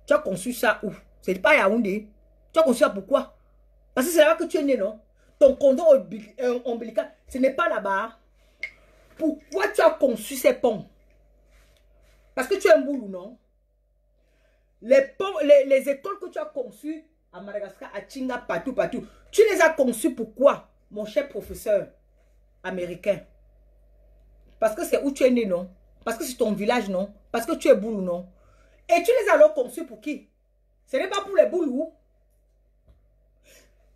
Tu as conçu ça où? C'est pas à Yaoundé. Tu as conçu ça pourquoi? Parce que c'est là-bas que tu es né, non? Ton cordon ombilical, ce n'est pas là-bas. Pourquoi tu as conçu ces ponts? Parce que tu es un boulou, non? Les ponts, les écoles que tu as conçues à Madagascar, à Tinga, partout, tu les as conçues pourquoi, mon cher professeur américain? Parce que c'est où tu es né, non? Parce que c'est ton village, non? Parce que tu es boulou, non? Et tu les as alors conçus pour qui? Ce n'est pas pour les boulous.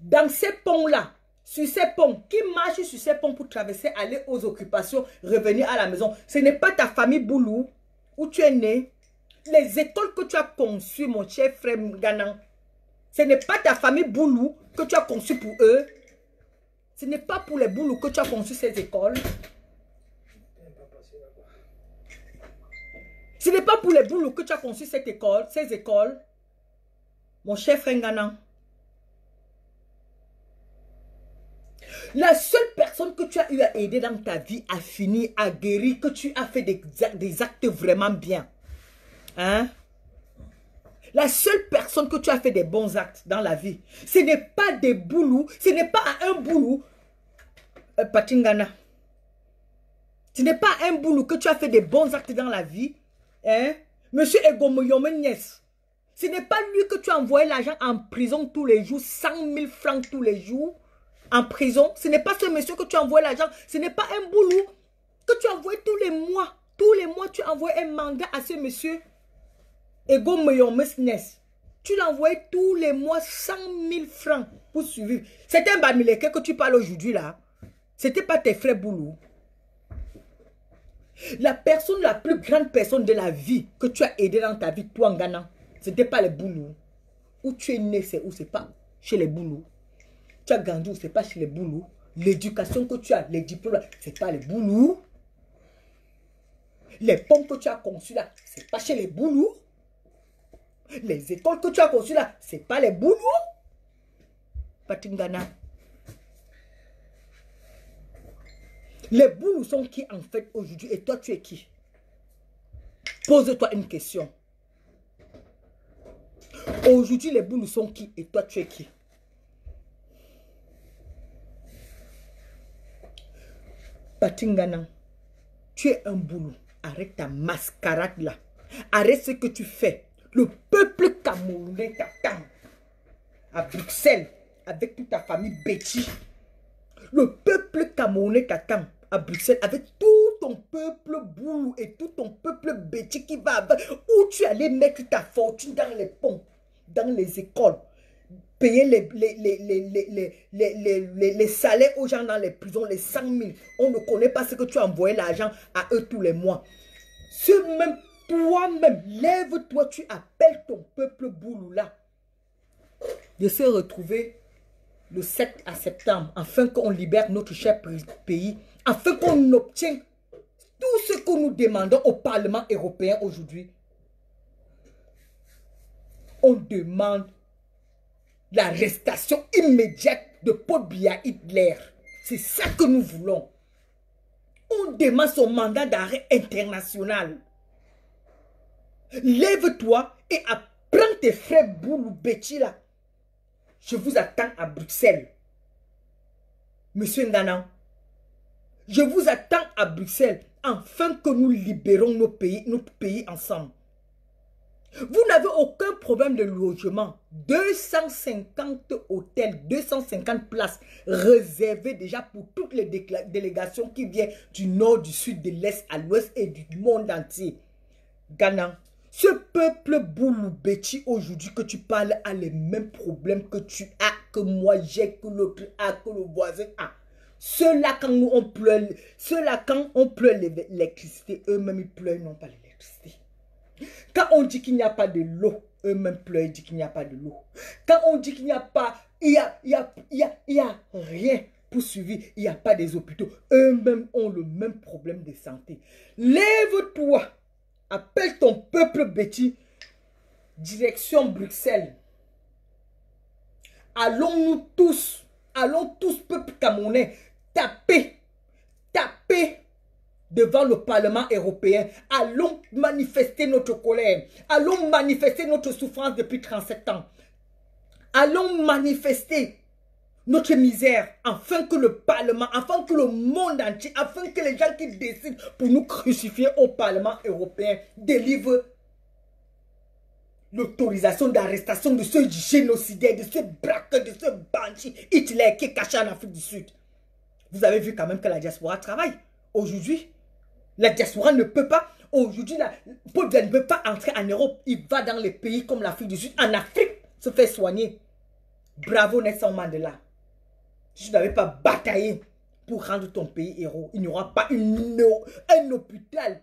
Dans ces ponts-là, sur ces ponts, qui marche sur ces ponts pour traverser, aller aux occupations, revenir à la maison, ce n'est pas ta famille boulou où tu es né. Les écoles que tu as conçues, mon cher frère Ganan, ce n'est pas ta famille boulou que tu as conçu pour eux. Ce n'est pas pour les boulous que tu as conçu ces écoles. Ce n'est pas pour les boulous que tu as conçu cette école, ces écoles. Mon cher frère Ganan. La seule personne que tu as eu à aider dans ta vie à finir, à guérir, que tu as fait des actes vraiment bien. Hein? La seule personne que tu as fait des bons actes dans la vie, ce n'est pas des boulous, ce n'est pas un boulou, Patingana. Ce n'est pas un boulou que tu as fait des bons actes dans la vie. Hein? Monsieur Egomoyomenyes. Ce n'est pas lui que tu as envoyé l'argent en prison tous les jours, 100 000 francs tous les jours. En prison, ce n'est pas ce monsieur que tu as envoyé l'argent. Ce n'est pas un boulot que tu as envoyé tous les mois. Tous les mois, tu as envoyé un mandat à ce monsieur. Ego Meyomesnes. Tu l'as envoyé tous les mois 100 000 francs pour suivre. C'était un Bamileke que tu parles aujourd'hui là. C'était pas tes frères boulot. La personne, la plus grande personne de la vie que tu as aidé dans ta vie, toi en Ghana, ce n'était pas les boulot. Où tu es né, c'est où? C'est pas chez les boulots. Tu as grandi, c'est pas chez les boulots. L'éducation que tu as, les diplômes, c'est pas les boulots. Les ponts que tu as conçus là, c'est pas chez les boulots. Les écoles que tu as conçues là, c'est pas les boulots. Patingana. Les boulots sont qui en fait aujourd'hui et toi tu es qui? Pose-toi une question. Aujourd'hui les boulots sont qui et toi tu es qui? Patingana, tu es un boulot. Arrête ta mascarade là. Arrête ce que tu fais. Le peuple camerounais t'attend à Bruxelles avec toute ta famille Betty. Le peuple camerounais t'attend à Bruxelles avec tout ton peuple boulou et tout ton peuple Betty qui va avec. Où tu allais mettre ta fortune dans les ponts, dans les écoles. Payer les salaires aux gens dans les prisons, les 100 000. On ne connaît pas ce que tu as envoyé l'argent à eux tous les mois. Ce même, toi-même, lève-toi, tu appelles ton peuple boulou là de se retrouver le 7 septembre, afin qu'on libère notre cher pays, afin qu'on obtienne tout ce que nous demandons au Parlement européen aujourd'hui. On demande l'arrestation immédiate de Paul Biya Hitler. C'est ça que nous voulons. On demande son mandat d'arrêt international. Lève-toi et apprends tes frères Boulou Betty là. Je vous attends à Bruxelles. Monsieur Ngana, je vous attends à Bruxelles afin que nous libérons notre pays ensemble. Vous n'avez aucun problème de logement. 250 hôtels, 250 places réservées déjà pour toutes les délégations qui viennent du nord, du sud, de l'est à l'ouest et du monde entier. Ghana, Ce peuple Bouloubeti aujourd'hui que tu parles a les mêmes problèmes que tu as, que moi j'ai, que l'autre a, que le voisin a. Ceux-là, quand nous on pleure, ceux-là, quand on pleure l'électricité, eux-mêmes ils pleurent, non pas l'électricité. Quand on dit qu'il n'y a pas de l'eau, eux-mêmes pleurent, ils disent qu'il n'y a pas de l'eau. Quand on dit qu'il n'y a pas, il y a rien pour suivre, il n'y a pas des hôpitaux. Eux-mêmes ont le même problème de santé. Lève-toi, appelle ton peuple Betty, direction Bruxelles. Allons tous, peuple camerounais, taper devant le Parlement européen. Allons manifester notre colère. Allons manifester notre souffrance depuis 37 ans. Allons manifester notre misère, afin que le Parlement, afin que le monde entier, afin que les gens qui décident pour nous crucifier au Parlement européen délivrent l'autorisation d'arrestation de ce génocidaire, de ce braqueur, de ce bandit Hitler qui est caché en Afrique du Sud. Vous avez vu quand même que la diaspora travaille. Aujourd'hui, la diaspora ne peut pas, aujourd'hui, Paul Biya ne peut pas entrer en Europe. Il va dans les pays comme l'Afrique du Sud, en Afrique, se faire soigner. Bravo Nelson Mandela. Si tu n'avais pas bataillé pour rendre ton pays héros, il n'y aura pas un hôpital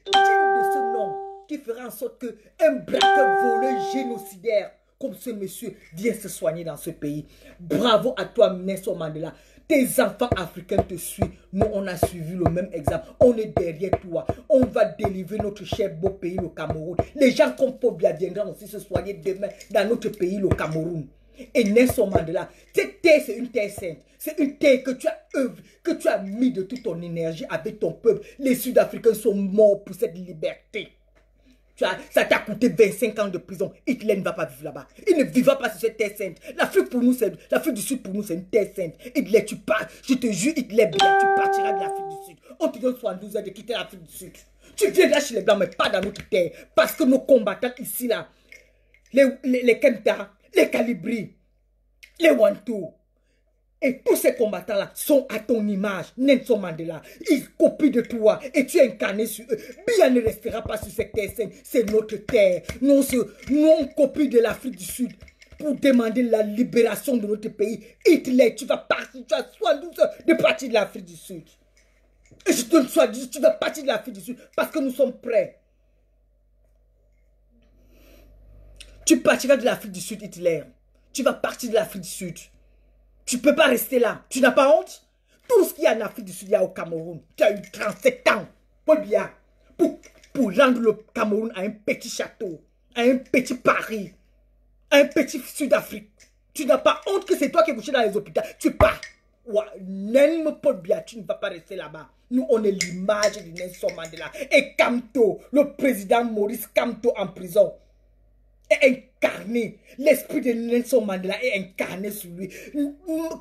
digne de ce nom qui fera en sorte qu'un braqueur voleur génocidaire comme ce monsieur vienne se soigner dans ce pays. Bravo à toi Nelson Mandela. Tes enfants africains te suivent. Nous, on a suivi le même exemple. On est derrière toi. On va délivrer notre cher beau pays, le Cameroun. Les gens comme Paul Biya viendront aussi se soigner demain dans notre pays, le Cameroun. Et Nelson Mandela, cette terre, c'est une terre sainte. C'est une terre que tu as mis de toute ton énergie avec ton peuple. Les Sud-Africains sont morts pour cette liberté. Ça t'a coûté 25 ans de prison. Hitler ne va pas vivre là-bas. Il ne vivra pas sur cette terre sainte. L'Afrique pour nous, l'Afrique du Sud pour nous, c'est une terre sainte. Hitler, tu pars. Je te jure, Hitler, tu partiras de l'Afrique du Sud. On te donne 72 heures de quitter l'Afrique du Sud. Tu viendras chez les Blancs, mais pas dans notre terre. Parce que nos combattants ici, là, les Kenta, les Calibri, les Wantou, et tous ces combattants-là sont à ton image, Nelson Mandela. Ils copient de toi et tu es incarné sur eux. Biya ne restera pas sur cette terre saine, c'est notre terre. Nous, on copie de l'Afrique du Sud pour demander la libération de notre pays. Hitler, tu vas partir, tu as 72 heures de partir de l'Afrique du Sud. Et je te donne 72, tu vas partir de l'Afrique du Sud parce que nous sommes prêts. Tu partiras de l'Afrique du Sud, Hitler. Tu vas partir de l'Afrique du Sud. Tu ne peux pas rester là. Tu n'as pas honte? Tout ce qu'il y a en Afrique du Sud, il y a au Cameroun. Tu as eu 37 ans, Paul Biya, pour rendre le Cameroun à un petit château, à un petit Paris, à un petit Sud-Afrique. Tu n'as pas honte que c'est toi qui es couché dans les hôpitaux. Tu pars. N'aime Paul Biya, tu ne vas pas rester là-bas. Nous, on est l'image de Nelson Mandela. Et Kamto, le président Maurice Kamto en prison, est incarné. L'esprit de Nelson Mandela est incarné sur lui.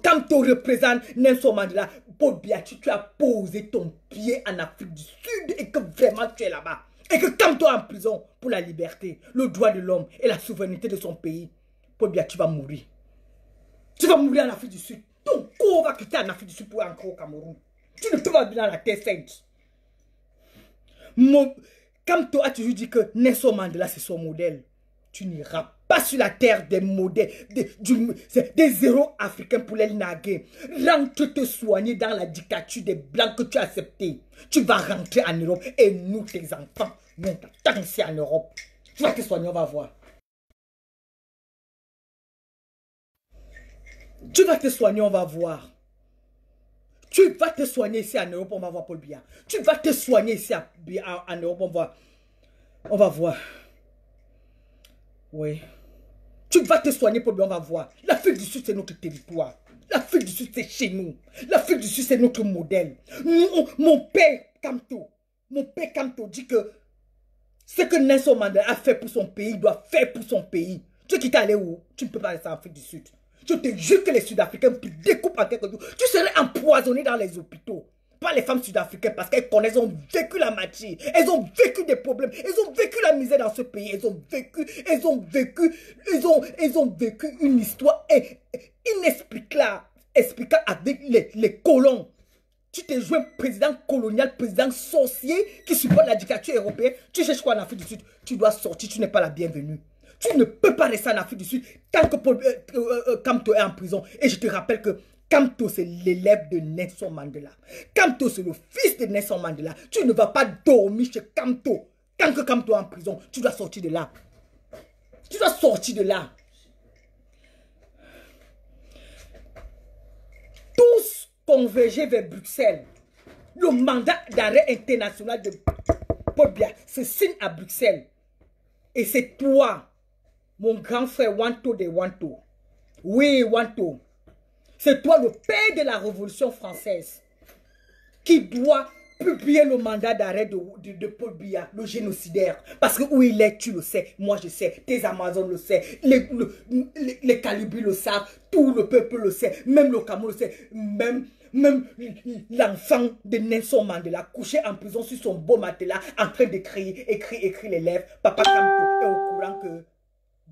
Kamto représente Nelson Mandela. Paul Biya, tu as posé ton pied en Afrique du Sud et que vraiment tu es là-bas. Et que Kamto est en prison pour la liberté, le droit de l'homme et la souveraineté de son pays. Paul Biya, tu vas mourir. Tu vas mourir en Afrique du Sud. Ton corps va quitter en Afrique du Sud pour entrer au Cameroun. Tu ne peux pas venir dans la terre sainte. Kamto a toujours dit que Nelson Mandela c'est son modèle. Tu n'iras pas sur la terre des modèles, des zéros africains pour les naguer. Rentre te soigner dans la dictature des Blancs que tu as accepté. Tu vas rentrer en Europe et nous, tes enfants, nous t'attendons ici en Europe. Tu vas te soigner, on va voir. Tu vas te soigner, on va voir. Tu vas te soigner ici en Europe, on va voir Paul Biya. Tu vas te soigner ici en Europe, on va voir. Oui. Tu vas te soigner, Paul Biya, on va voir. L'Afrique du Sud, c'est notre territoire. L'Afrique du Sud, c'est chez nous. L'Afrique du Sud, c'est notre modèle. Mon père Kamto dit que ce que Nelson Mandela a fait pour son pays, il doit faire pour son pays. Tu quittes aller où? Tu ne peux pas rester en Afrique du Sud. Je te jure que les Sud-Africains te découpent en quelque chose. Tu serais empoisonné dans les hôpitaux. Pas les femmes sud-africaines parce qu'elles connaissent, elles ont vécu la matière. Elles ont vécu des problèmes. Elles ont vécu la misère dans ce pays. Elles ont vécu une histoire inexplicable avec les colons. Tu t'es joué président colonial, président sorcier qui supporte la dictature européenne. Tu cherches quoi en Afrique du Sud? Tu dois sortir, tu n'es pas la bienvenue. Tu ne peux pas rester en Afrique du Sud tant que Kamto est en prison. Et je te rappelle que Kamto, c'est l'élève de Nelson Mandela. Kamto, c'est le fils de Nelson Mandela. Tu ne vas pas dormir chez Kamto. Tant que Kamto est en prison, tu dois sortir de là. Tu dois sortir de là. Tous converger vers Bruxelles. Le mandat d'arrêt international de Paul Biya se signe à Bruxelles. Et c'est toi, mon grand frère Wanto de Wanto. Oui, Wanto. C'est toi le père de la Révolution française qui doit publier le mandat d'arrêt de Paul Biya, le génocidaire. Parce que où il est, tu le sais. Moi, je sais. Tes Amazones le savent. Les Calibris le savent. Tout le peuple le sait. Même le Cameroun le sait. Même l'enfant de Nelson Mandela, couché en prison sur son beau matelas, en train d'écrire, écrit les lèvres. Papa Kamto est au courant que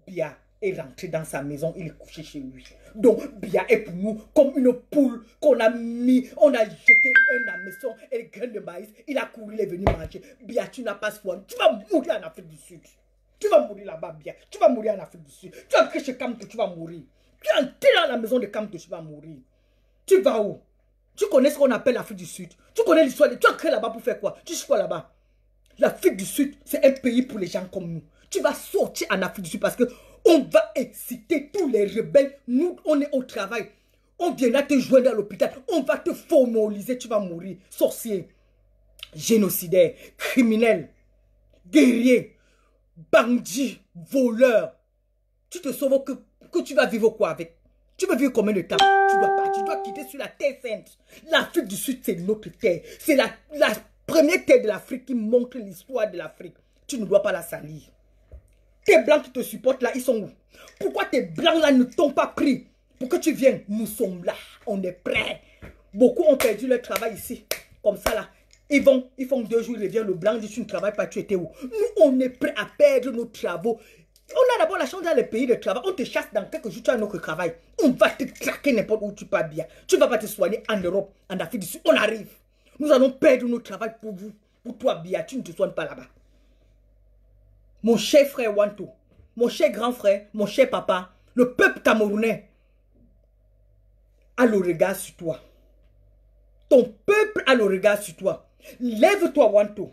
Biya est rentré dans sa maison, il est couché chez lui. Donc Biya est pour nous comme une poule qu'on a mis, on a jeté un hameçon et les graines de maïs, il a couru, il est venu manger. Biya, tu n'as pas soin, tu vas mourir en Afrique du Sud. Tu vas mourir là-bas, Biya, tu vas mourir en Afrique du Sud. Tu vas entrer chez Kamto, tu vas mourir. Tu es entré dans la maison de Kamto, tu vas mourir. Tu vas où? Tu connais ce qu'on appelle l'Afrique du Sud. Tu connais l'histoire. Tu as créé là-bas pour faire quoi? Tu sais quoi là-bas? L'Afrique du Sud, c'est un pays pour les gens comme nous. Tu vas sortir en Afrique du Sud parce que on va exciter tous les rebelles. Nous, on est au travail. On viendra te joindre à l'hôpital. On va te formaliser. Tu vas mourir. Sorcier, génocidaire, criminel, guerrier, bandit, voleur. Tu te sauves que tu vas vivre quoi avec? Tu veux vivre combien de temps? Tu dois pas, tu dois quitter sur la terre sainte. L'Afrique du Sud, c'est notre terre. C'est la première terre de l'Afrique qui montre l'histoire de l'Afrique. Tu ne dois pas la salir. Tes blancs qui te supportent là, ils sont où? Pourquoi tes blancs là ne t'ont pas pris pour que tu viennes? Nous sommes là, on est prêts. Beaucoup ont perdu leur travail ici. Comme ça là. Ils font 2 jours, ils reviennent. Le blanc dit tu ne travailles pas, tu étais où? Nous, on est prêts à perdre nos travaux. On a d'abord la chance dans les pays de travail. On te chasse dans quelques jours, tu as un autre travail. On va te traquer n'importe où tu pas bien. Tu ne vas pas te soigner en Europe, en Afrique du Sud. On arrive. Nous allons perdre notre travail pour vous. Pour toi, Biya. Tu ne te soignes pas là-bas. Mon cher frère Wanto, mon cher grand frère, mon cher papa, le peuple camerounais a le regard sur toi. Ton peuple a le regard sur toi. Lève-toi, Wanto.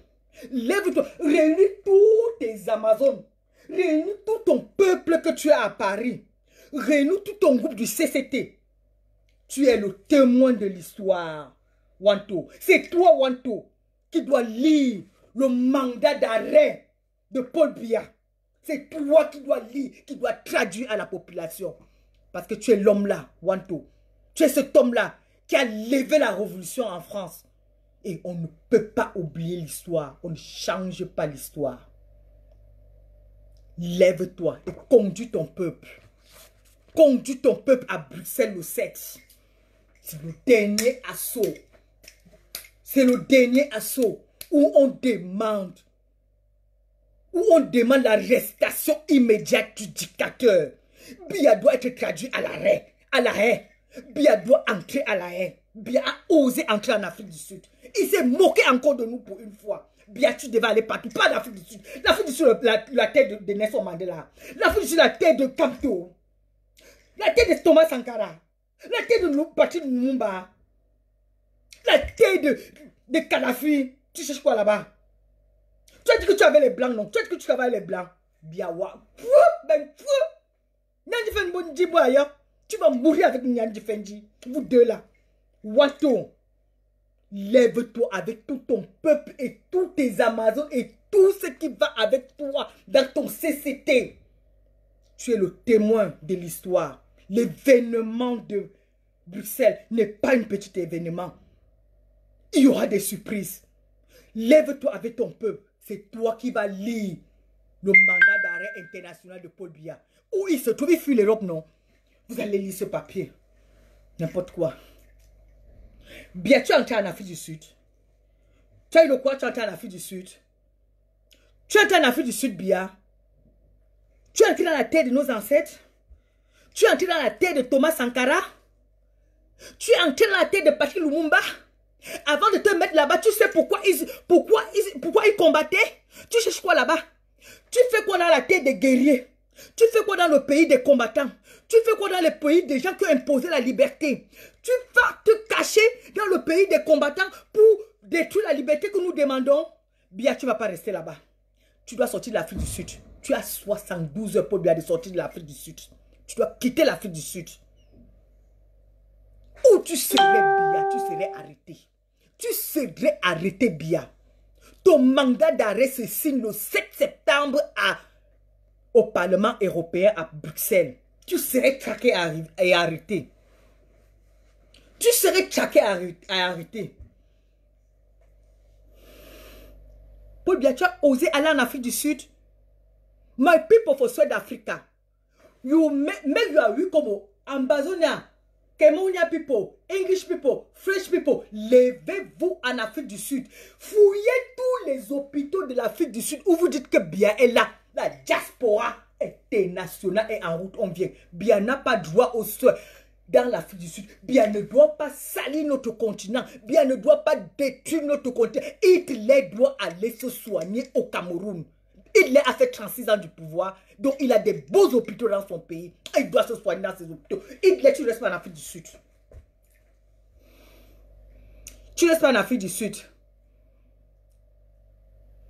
Lève-toi. Réunis tous tes Amazones. Réunis tout ton peuple que tu as à Paris. Réunis tout ton groupe du CCT. Tu es le témoin de l'histoire, Wanto. C'est toi, Wanto, qui dois lire le mandat d'arrêt de Paul Biya. C'est toi qui dois lire, qui dois traduire à la population. Parce que tu es l'homme là, Wanto. Tu es cet homme là qui a levé la révolution en France. Et on ne peut pas oublier l'histoire. On ne change pas l'histoire. Lève-toi et conduis ton peuple. Conduis ton peuple à Bruxelles le 7. C'est le dernier assaut. C'est le dernier assaut où on demande l'arrestation immédiate du dictateur. Biya doit être traduit à l'arrêt. À l'arrêt. Biya doit entrer à l'arrêt. Biya a osé entrer en Afrique du Sud. Il s'est moqué encore de nous pour une fois. Biya, tu devais aller partout, pas l'Afrique du Sud. L'Afrique du Sud, la terre de Nelson Mandela. L'Afrique du Sud, la terre de Kamto. La terre de Thomas Sankara. La terre de Patrice Lumumba. La terre de Kadhafi. Tu cherches quoi là-bas? Tu as dit que tu avais les blancs, non? Tu as dit que tu travailles les blancs. Biya, tu vas mourir avec Nyandi Fendi. Vous deux là. Wanto. Lève-toi avec tout ton peuple et tous tes Amazones et tout ce qui va avec toi dans ton CCT. Tu es le témoin de l'histoire. L'événement de Bruxelles n'est pas un petit événement. Il y aura des surprises. Lève-toi avec ton peuple. C'est toi qui vas lire le mandat d'arrêt international de Paul Biya. Où il se trouve, il fuit l'Europe, non? Vous allez lire ce papier. N'importe quoi. Biya, tu es entré en Afrique du Sud. Tu as eu le quoi? Tu es entré en Afrique du Sud. Tu es entré en Afrique du Sud, Biya. Tu es entré dans la terre de nos ancêtres. Tu es entré dans la terre de Thomas Sankara. Tu es entré dans la terre de Patrice Lumumba. Avant de te mettre là-bas, tu sais pourquoi ils combattaient? Tu cherches quoi là-bas? Tu fais quoi dans la tête des guerriers? Tu fais quoi dans le pays des combattants? Tu fais quoi dans le pays des gens qui ont imposé la liberté? Tu vas te cacher dans le pays des combattants pour détruire la liberté que nous demandons? Bien, tu ne vas pas rester là-bas. Tu dois sortir de l'Afrique du Sud. Tu as 72 heures pour bien de sortir de l'Afrique du Sud. Tu dois quitter l'Afrique du Sud. Ou tu serais Bia, tu serais arrêté. Tu serais arrêté, Bia. Ton mandat d'arrêt se signe le 7 septembre au Parlement européen à Bruxelles. Tu serais traqué et arrêté. Tu serais traqué et arrêté. Paul Biya, tu as osé aller en Afrique du Sud. My people for South Africa. You make you comme Ambazonia, Kemonia people, English people, French people. Levez-vous en Afrique du Sud. Fouillez tous les hôpitaux de l'Afrique du Sud où vous dites que Biya est là. La diaspora internationale est en route. On vient. Biya n'a pas droit au sol. Dans l'Afrique du Sud, Biya ne doit pas salir notre continent. Biya ne doit pas détruire notre continent. Hitler doit aller se soigner au Cameroun. Hitler a fait 36 ans du pouvoir, donc il a des beaux hôpitaux dans son pays. Il doit se soigner dans ses hôpitaux. Hitler, tu ne restes pas en Afrique du Sud. Tu ne restes pas en Afrique du Sud.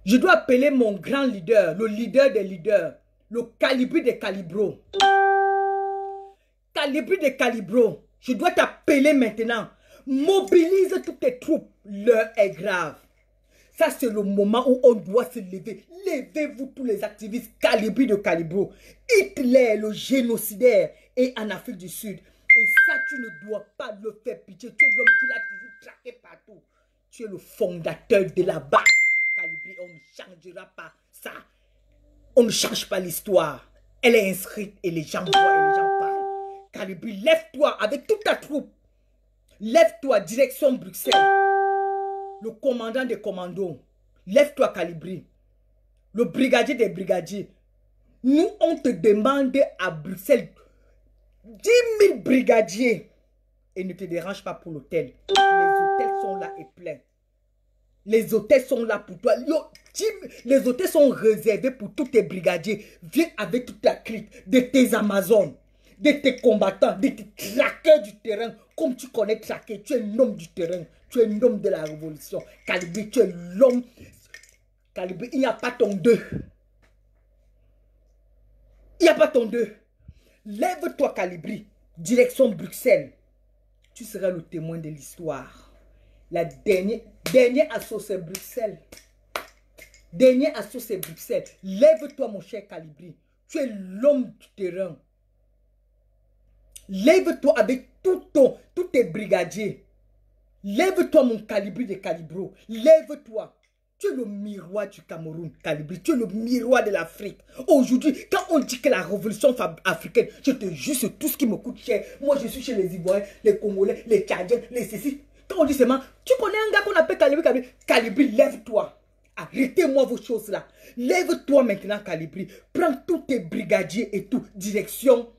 Je dois appeler mon grand leader, le leader des leaders, le Calibri des Calibros. Calibri des Calibros, je dois t'appeler maintenant. Mobilise toutes tes troupes. L'heure est grave. Ça, c'est le moment où on doit se lever. Levez-vous tous les activistes Calibri de Calibro. Hitler, le génocidaire, est en Afrique du Sud. Et ça, tu ne dois pas le faire pitié. Tu es l'homme qui l'a toujours traqué partout. Tu es le fondateur de la base. Calibri, on ne changera pas ça. On ne change pas l'histoire. Elle est inscrite et les gens voient et les gens parlent. Calibri, lève-toi avec toute ta troupe. Lève-toi, direction Bruxelles. Le commandant des commandos. Lève-toi, Calibri. Le brigadier des brigadiers. Nous, on te demande à Bruxelles 10 000 brigadiers. Et ne te dérange pas pour l'hôtel. Les hôtels sont là et pleins. Les hôtels sont là pour toi. Les hôtels sont réservés pour tous tes brigadiers. Viens avec toute ta clique de tes Amazones, de tes combattants, de tes traqueurs du terrain. Comme tu connais traquer, tu es un homme du terrain. Tu es un homme de la révolution. Calibri, tu es l'homme. Calibri, il n'y a pas ton deux. Il n'y a pas ton deux. Lève-toi, Calibri. Direction Bruxelles. Tu seras le témoin de l'histoire. La dernière assaut, c'est Bruxelles. Dernier assaut, c'est Bruxelles. Lève-toi, mon cher Calibri. Tu es l'homme du terrain. Lève-toi avec tous tes brigadiers. Lève-toi, mon Calibri de Calibro. Lève-toi. Tu es le miroir du Cameroun, Calibri. Tu es le miroir de l'Afrique. Aujourd'hui, quand on dit que la révolution africaine, je te jure, c'est tout ce qui me coûte cher. Moi, je suis chez les Ivoiriens, les Congolais, les Tchadiens, les Cécis. Quand on dit seulement, tu connais un gars qu'on appelle Calibri, Calibri. Calibri, lève-toi. Arrêtez-moi vos choses là. Lève-toi maintenant, Calibri. Prends tous tes brigadiers et tout. Direction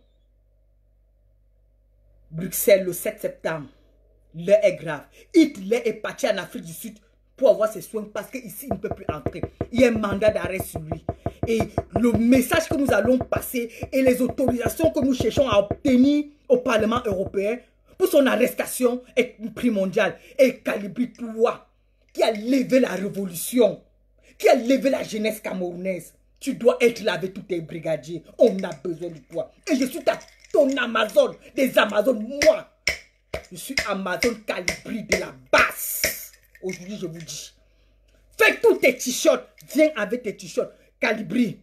Bruxelles le 7 septembre. L'heure est grave. Hitler est parti en Afrique du Sud pour avoir ses soins parce qu'ici, il ne peut plus entrer. Il y a un mandat d'arrêt sur lui. Et le message que nous allons passer et les autorisations que nous cherchons à obtenir au Parlement européen pour son arrestation est primordial. Et Calibri, toi, qui a levé la révolution, qui a levé la jeunesse camerounaise, tu dois être là avec tous tes brigadiers. On a besoin de toi. Et je suis ton Amazon, des Amazones, moi. Je suis Amazon Calibri de la base. Aujourd'hui, je vous dis. Fais tous tes t-shirts. Viens avec tes t-shirts. Calibri.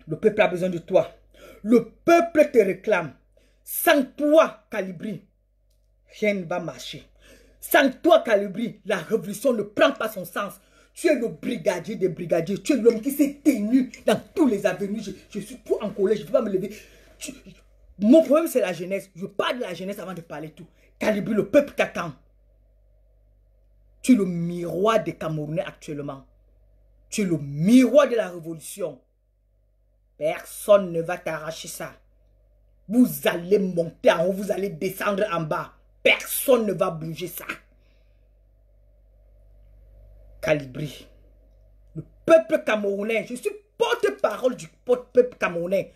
Le peuple a besoin de toi. Le peuple te réclame. Sans toi, Calibri, rien ne va marcher. Sans toi, Calibri, la révolution ne prend pas son sens. Tu es le brigadier des brigadiers. Tu es l'homme qui s'est tenu dans tous les avenues. Je suis trop en colère. Je ne peux pas me lever. Mon problème, c'est la jeunesse. Je parle de la jeunesse avant de parler tout. Calibri, le peuple t'attend. Tu es le miroir des Camerounais actuellement. Tu es le miroir de la révolution. Personne ne va t'arracher ça. Vous allez monter en haut, vous allez descendre en bas. Personne ne va bouger ça. Calibri. Le peuple camerounais, je suis porte-parole du peuple camerounais.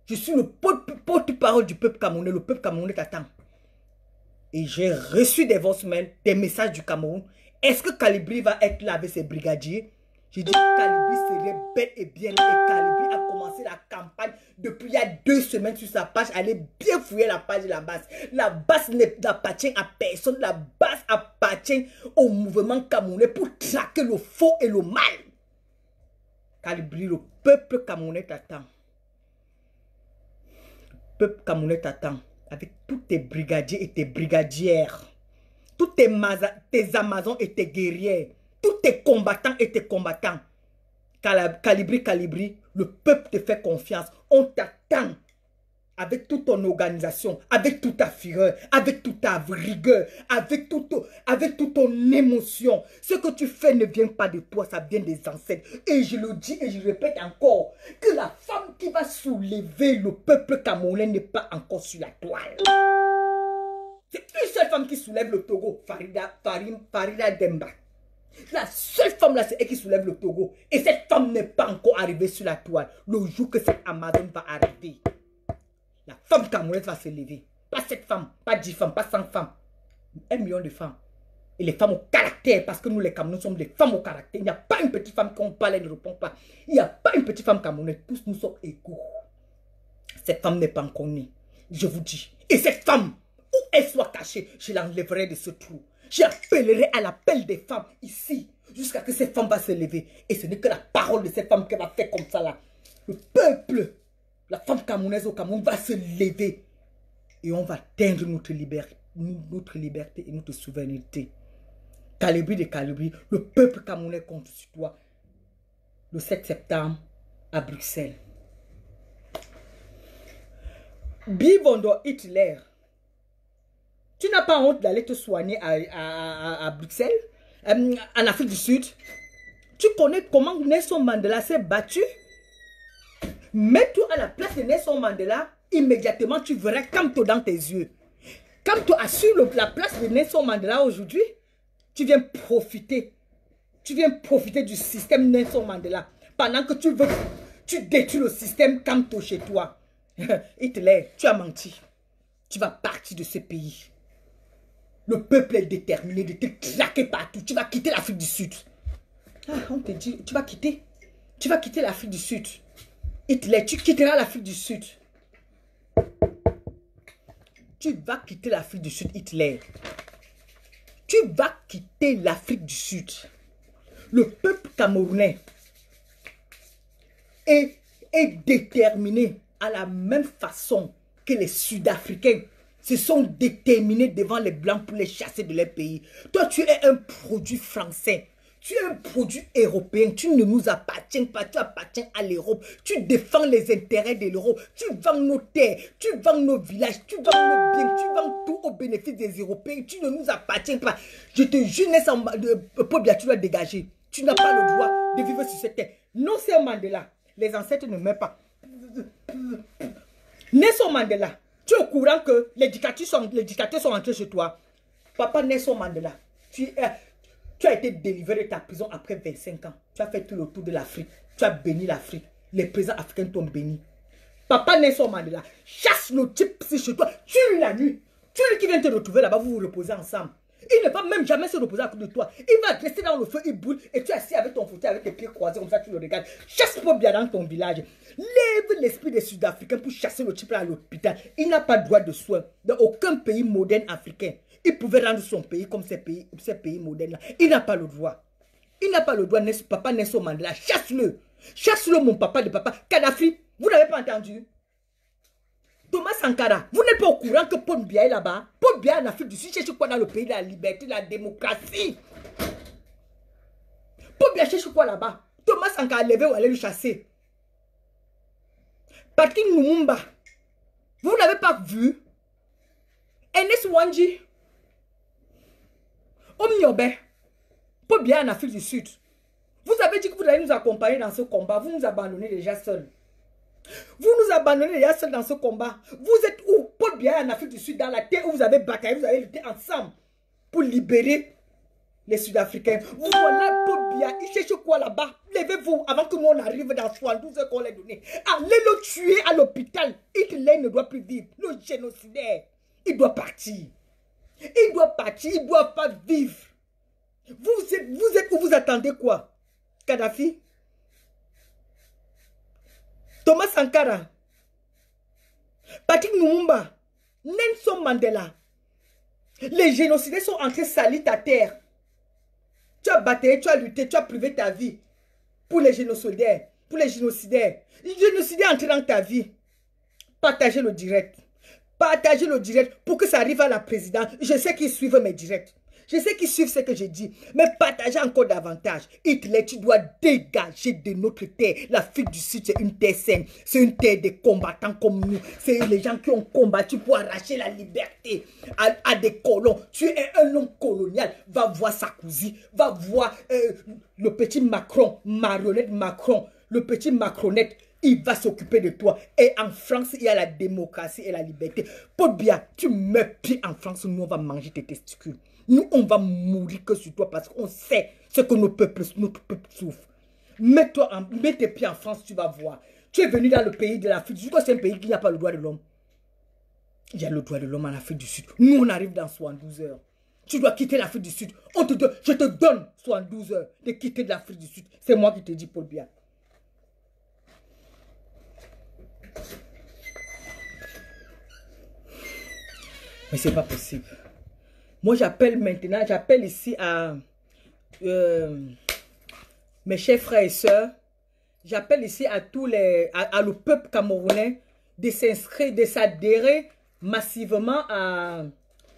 Je suis le porte-parole du peuple camerounais. Le peuple camerounais t'attend. Et j'ai reçu des voicemails, des messages du Cameroun. Est-ce que Calibri va être là avec ses brigadiers? J'ai dit que Calibri serait bel et bien là. Et Calibri a commencé la campagne depuis il y a 2 semaines sur sa page. Allez bien fouiller la page de la base. La base n'appartient à personne. La base appartient au mouvement camerounais pour traquer le faux et le mal. Calibri, le peuple camerounais t'attend. Le peuple camerounais t'attend. Avec tous tes brigadiers et tes brigadières. Tous tes amazons et tes guerrières. Tous tes combattants et tes combattants. Calibri, le peuple te fait confiance. On t'attend. Avec toute ton organisation, avec toute ta fureur, avec toute ta rigueur, avec toute ton émotion. Ce que tu fais ne vient pas de toi, ça vient des ancêtres. Et je le dis et je répète encore, que la femme qui va soulever le peuple camerounais n'est pas encore sur la toile. C'est une seule femme qui soulève le Togo, Farida Demba. La seule femme là, c'est elle qui soulève le Togo. Et cette femme n'est pas encore arrivée sur la toile. Le jour que cette Amazon va arriver, la femme camerounaise va se lever. Pas 7 femmes, pas 10 femmes, pas 100 femmes. 1 million de femmes. Et les femmes au caractère, parce que nous les Camerounais sommes des femmes au caractère. Il n'y a pas une petite femme qui on parle et ne répond pas. Il n'y a pas une petite femme camerounaise. Tous nous sommes égaux. Cette femme n'est pas encore née. Je vous dis. Et cette femme, où elle soit cachée, je l'enlèverai de ce trou. J'appellerai à l'appel des femmes ici, jusqu'à ce que cette femme va se lever. Et ce n'est que la parole de cette femme qui va faire comme ça là. Le peuple, la femme camerounaise au Cameroun va se lever. Et on va atteindre notre liberté et notre souveraineté. Calibri de Calibri, le peuple camerounais compte sur toi. Le 7 septembre à Bruxelles. Bivondo Hitler. Tu n'as pas honte d'aller te soigner à Bruxelles, en Afrique du Sud. Tu connais comment Nelson Mandela s'est battu? Mets-toi à la place de Nelson Mandela, immédiatement tu verras Kamto dans tes yeux. Kamto a sur la place de Nelson Mandela aujourd'hui. Tu viens profiter. Tu viens profiter du système Nelson Mandela. Pendant que tu détruis le système Kamto chez toi. Hitler, tu as menti. Tu vas partir de ce pays. Le peuple est déterminé de te traquer partout. Tu vas quitter l'Afrique du Sud. Ah, on te dit, tu vas quitter. Tu vas quitter l'Afrique du Sud. Hitler, tu quitteras l'Afrique du Sud. Tu vas quitter l'Afrique du Sud, Hitler. Tu vas quitter l'Afrique du Sud. Le peuple camerounais est déterminé à la même façon que les Sud-Africains se sont déterminés devant les Blancs pour les chasser de leur pays. Toi, tu es un produit français. Tu es un produit européen. Tu ne nous appartiens pas. Tu appartiens à l'Europe. Tu défends les intérêts de l'Europe. Tu vends nos terres. Tu vends nos villages. Tu vends nos biens. Tu vends tout au bénéfice des Européens. Tu ne nous appartiens pas. Je te jure, Paul Biya, tu dois dégager. Tu n'as pas le droit de vivre sur cette terre. Non, c'est Mandela. Les ancêtres ne meurent pas. Nelson Mandela. Tu es au courant que les dictateurs sont entrés chez toi. Papa Nelson Mandela, tu as été délivré de ta prison après 25 ans. Tu as fait tout le tour de l'Afrique. Tu as béni l'Afrique. Les présidents africains t'ont béni. Papa Nelson Mandela, chasse le type chez toi. Tue-lui la nuit. Tue-lui qui vient te retrouver là-bas, vous vous reposez ensemble. Il ne va même jamais se reposer à côté de toi. Il va rester dans le feu, il boule. Et tu es assis avec ton fauteuil, avec tes pieds croisés, comme ça tu le regardes. Chasse Paul Biya dans ton village. Lève l'esprit des Sud-Africains pour chasser le type là à l'hôpital. Il n'a pas droit de soins. Dans aucun pays moderne africain, il pouvait rendre son pays comme ces pays modernes là. Il n'a pas le droit. Il n'a pas le droit, papa Nelson Mandela. Chasse-le. Chasse-le, mon papa de papa. Kadhafi, vous n'avez pas entendu? Thomas Sankara, vous n'êtes pas au courant que Paul Biya est là-bas? Paul Biya en Afrique du Sud cherche quoi dans le pays de la liberté, de la démocratie? Paul Biya cherche quoi là-bas? Thomas Sankara levé ou aller le chasser? Patrick Lumumba, vous n'avez pas vu? Ernest Wanji, Omniobe, Paul Biya en Afrique du Sud. Vous avez dit que vous allez nous accompagner dans ce combat. Vous nous abandonnez déjà seuls. Vous nous abandonnez déjà seuls dans ce combat. Vous êtes où? Paul Biya en Afrique du Sud, dans la terre où vous avez bataillé, vous avez lutté ensemble pour libérer les Sud-Africains. Voilà Paul Sankara, il cherche quoi là-bas? Levez-vous avant que nous on arrive dans 72 heures qu'on l'a donné. Allez le tuer à l'hôpital. Hitler ne doit plus vivre. Le génocidaire, il doit partir. Il doit partir, il ne doit pas vivre. Vous êtes où vous attendez quoi? Kadhafi? Thomas Sankara? Patrick Lumumba? Nelson Mandela? Les génocidaires sont entrés salir ta terre. Tu as bataillé, tu as lutté, tu as privé ta vie pour les génocidaires. Pour les génocidaires. Les génocidaires entrent dans ta vie. Partagez le direct. Partagez le direct pour que ça arrive à la présidente. Je sais qu'ils suivent mes directs. Je sais qu'ils suivent ce que j'ai dit. Mais partagez encore davantage. Hitler, tu dois dégager de notre terre. L'Afrique du Sud, c'est une terre saine. C'est une terre des combattants comme nous. C'est les gens qui ont combattu pour arracher la liberté à des colons. Tu es un homme colonial. Va voir Sarkozy. Va voir le petit Macron. Marionnette Macron. Le petit Macronette. Il va s'occuper de toi. Et en France, il y a la démocratie et la liberté. Paul Biya, tu meurs pied en France, nous on va manger tes testicules. Nous, on va mourir que sur toi parce qu'on sait ce que notre peuple souffre. Mets tes pieds en France, tu vas voir. Tu es venu dans le pays de l'Afrique du Sud. C'est un pays qui n'a pas le droit de l'homme. Il y a le droit de l'homme en Afrique du Sud. Nous, on arrive dans 72 heures. Tu dois quitter l'Afrique du Sud. Je te donne 72 heures de quitter l'Afrique du Sud. C'est moi qui te dis, Paul Biya. Mais c'est pas possible. Moi, j'appelle maintenant, j'appelle ici à mes chers frères et sœurs. J'appelle ici à tous à le peuple camerounais de s'inscrire, de s'adhérer massivement à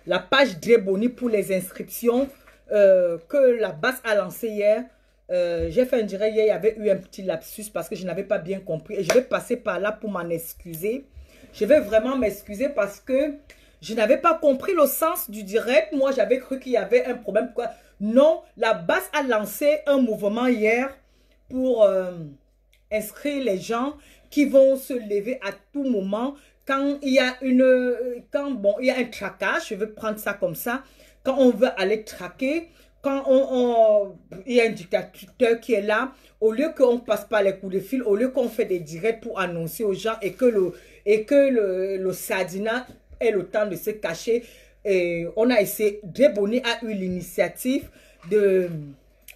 la page Dreboni pour les inscriptions que la base a lancée hier. J'ai fait un direct hier, il y avait eu un petit lapsus parce que je n'avais pas bien compris. Et je vais passer par là pour m'en excuser. Je vais vraiment m'excuser parce que je n'avais pas compris le sens du direct. Moi, j'avais cru qu'il y avait un problème. Non, la base a lancé un mouvement hier pour inscrire les gens qui vont se lever à tout moment quand il y a il y a un traquage. Je vais prendre ça comme ça. Quand on veut aller traquer, quand il y a un dictateur qui est là, au lieu qu'on passe par les coups de fil, au lieu qu'on fait des directs pour annoncer aux gens et que le Sadina ait le temps de se cacher, et on a essayé, Dreboni a eu l'initiative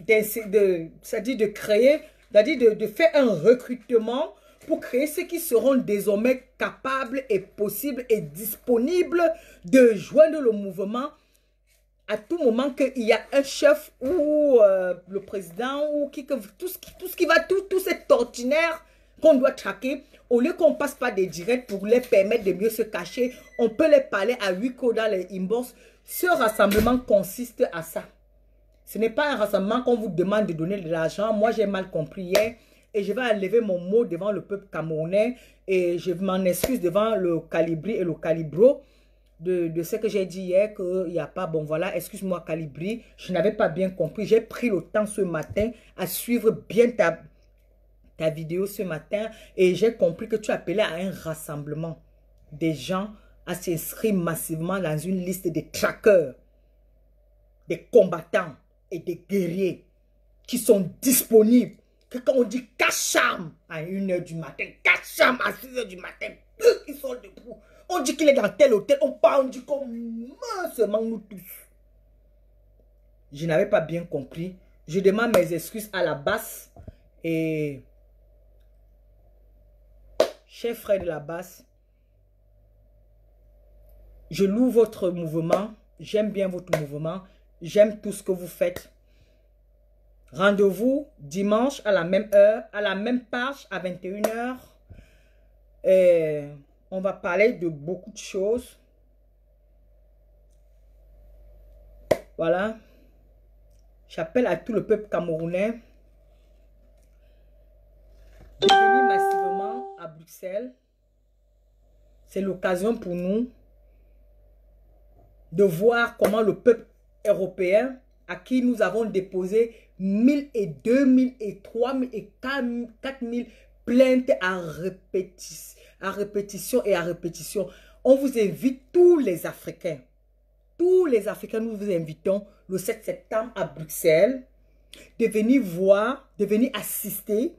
c'est-à-dire de créer, c'est-à-dire de faire un recrutement pour créer ceux qui seront désormais capables et possibles et disponibles de joindre le mouvement à tout moment qu'il y a un chef ou le président ou tout cet ordinaire qu'on doit traquer. Au lieu qu'on passe par des directs pour les permettre de mieux se cacher, on peut les parler à huis clos dans les inbox. Ce rassemblement consiste à ça. Ce n'est pas un rassemblement qu'on vous demande de donner de l'argent. Moi, j'ai mal compris hier et je vais enlever mon mot devant le peuple camerounais et je m'en excuse devant le Calibri et le Calibro de ce que j'ai dit hier, qu'il n'y a pas, bon voilà, excuse-moi Calibri, je n'avais pas bien compris. J'ai pris le temps ce matin à suivre bien ta vidéo ce matin et j'ai compris que tu appelais à un rassemblement des gens à s'inscrire massivement dans une liste de traqueurs, des combattants et des guerriers qui sont disponibles. Que quand on dit Kacham à 1 h du matin, Kacham à 6 h du matin, ils sont debout. On dit qu'il est dans tel hôtel, on parle, on dit comme seulement nous tous. Je n'avais pas bien compris. Je demande mes excuses à la base et chers frères de la base, je loue votre mouvement. J'aime bien votre mouvement. J'aime tout ce que vous faites. Rendez-vous dimanche à la même heure, à la même page, à 21 h. Et on va parler de beaucoup de choses. Voilà. J'appelle à tout le peuple camerounais de venir massivement à Bruxelles. C'est l'occasion pour nous de voir comment le peuple européen, à qui nous avons déposé 1000 et 2000 et 3000 et 4000 plaintes à répétition et à répétition. On vous invite, tous les Africains, nous vous invitons le 7 septembre à Bruxelles de venir voir, de venir assister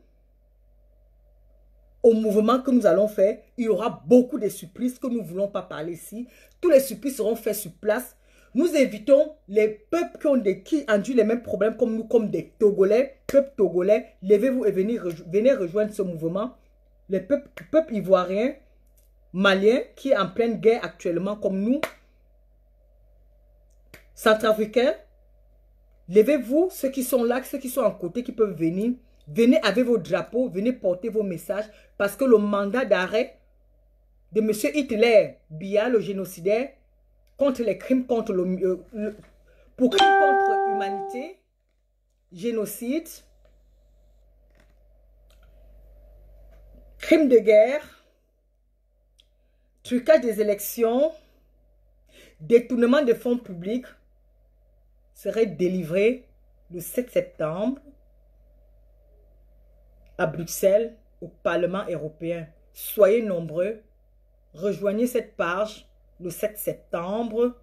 au mouvement que nous allons faire. Il y aura beaucoup de surprises que nous ne voulons pas parler ici. Tous les surprises seront faits sur place. Nous invitons les peuples qui endurent les mêmes problèmes comme nous, comme des Togolais, peuple togolais. Levez-vous et venez rejoindre ce mouvement. Les peuples ivoiriens, maliens, qui est en pleine guerre actuellement comme nous. Centrafricains, levez-vous, ceux qui sont là, ceux qui sont à côté, qui peuvent venir. Venez avec vos drapeaux, venez porter vos messages. Parce que le mandat d'arrêt de M. Hitler, Biya, le génocidaire, contre les crimes contre pour crimes contre l'humanité, génocide, crimes de guerre, trucage des élections, détournement de fonds publics, serait délivré le 7 septembre à Bruxelles, au Parlement européen. Soyez nombreux, rejoignez cette page le 7 septembre,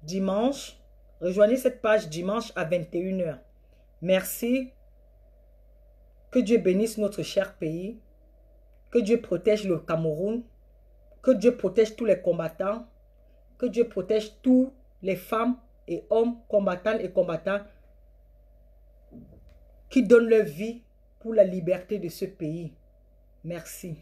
dimanche. Rejoignez cette page dimanche à 21 h. Merci. Que Dieu bénisse notre cher pays. Que Dieu protège le Cameroun. Que Dieu protège tous les combattants. Que Dieu protège tous les femmes et hommes combattants et combattants qui donnent leur vie pour la liberté de ce pays. Merci.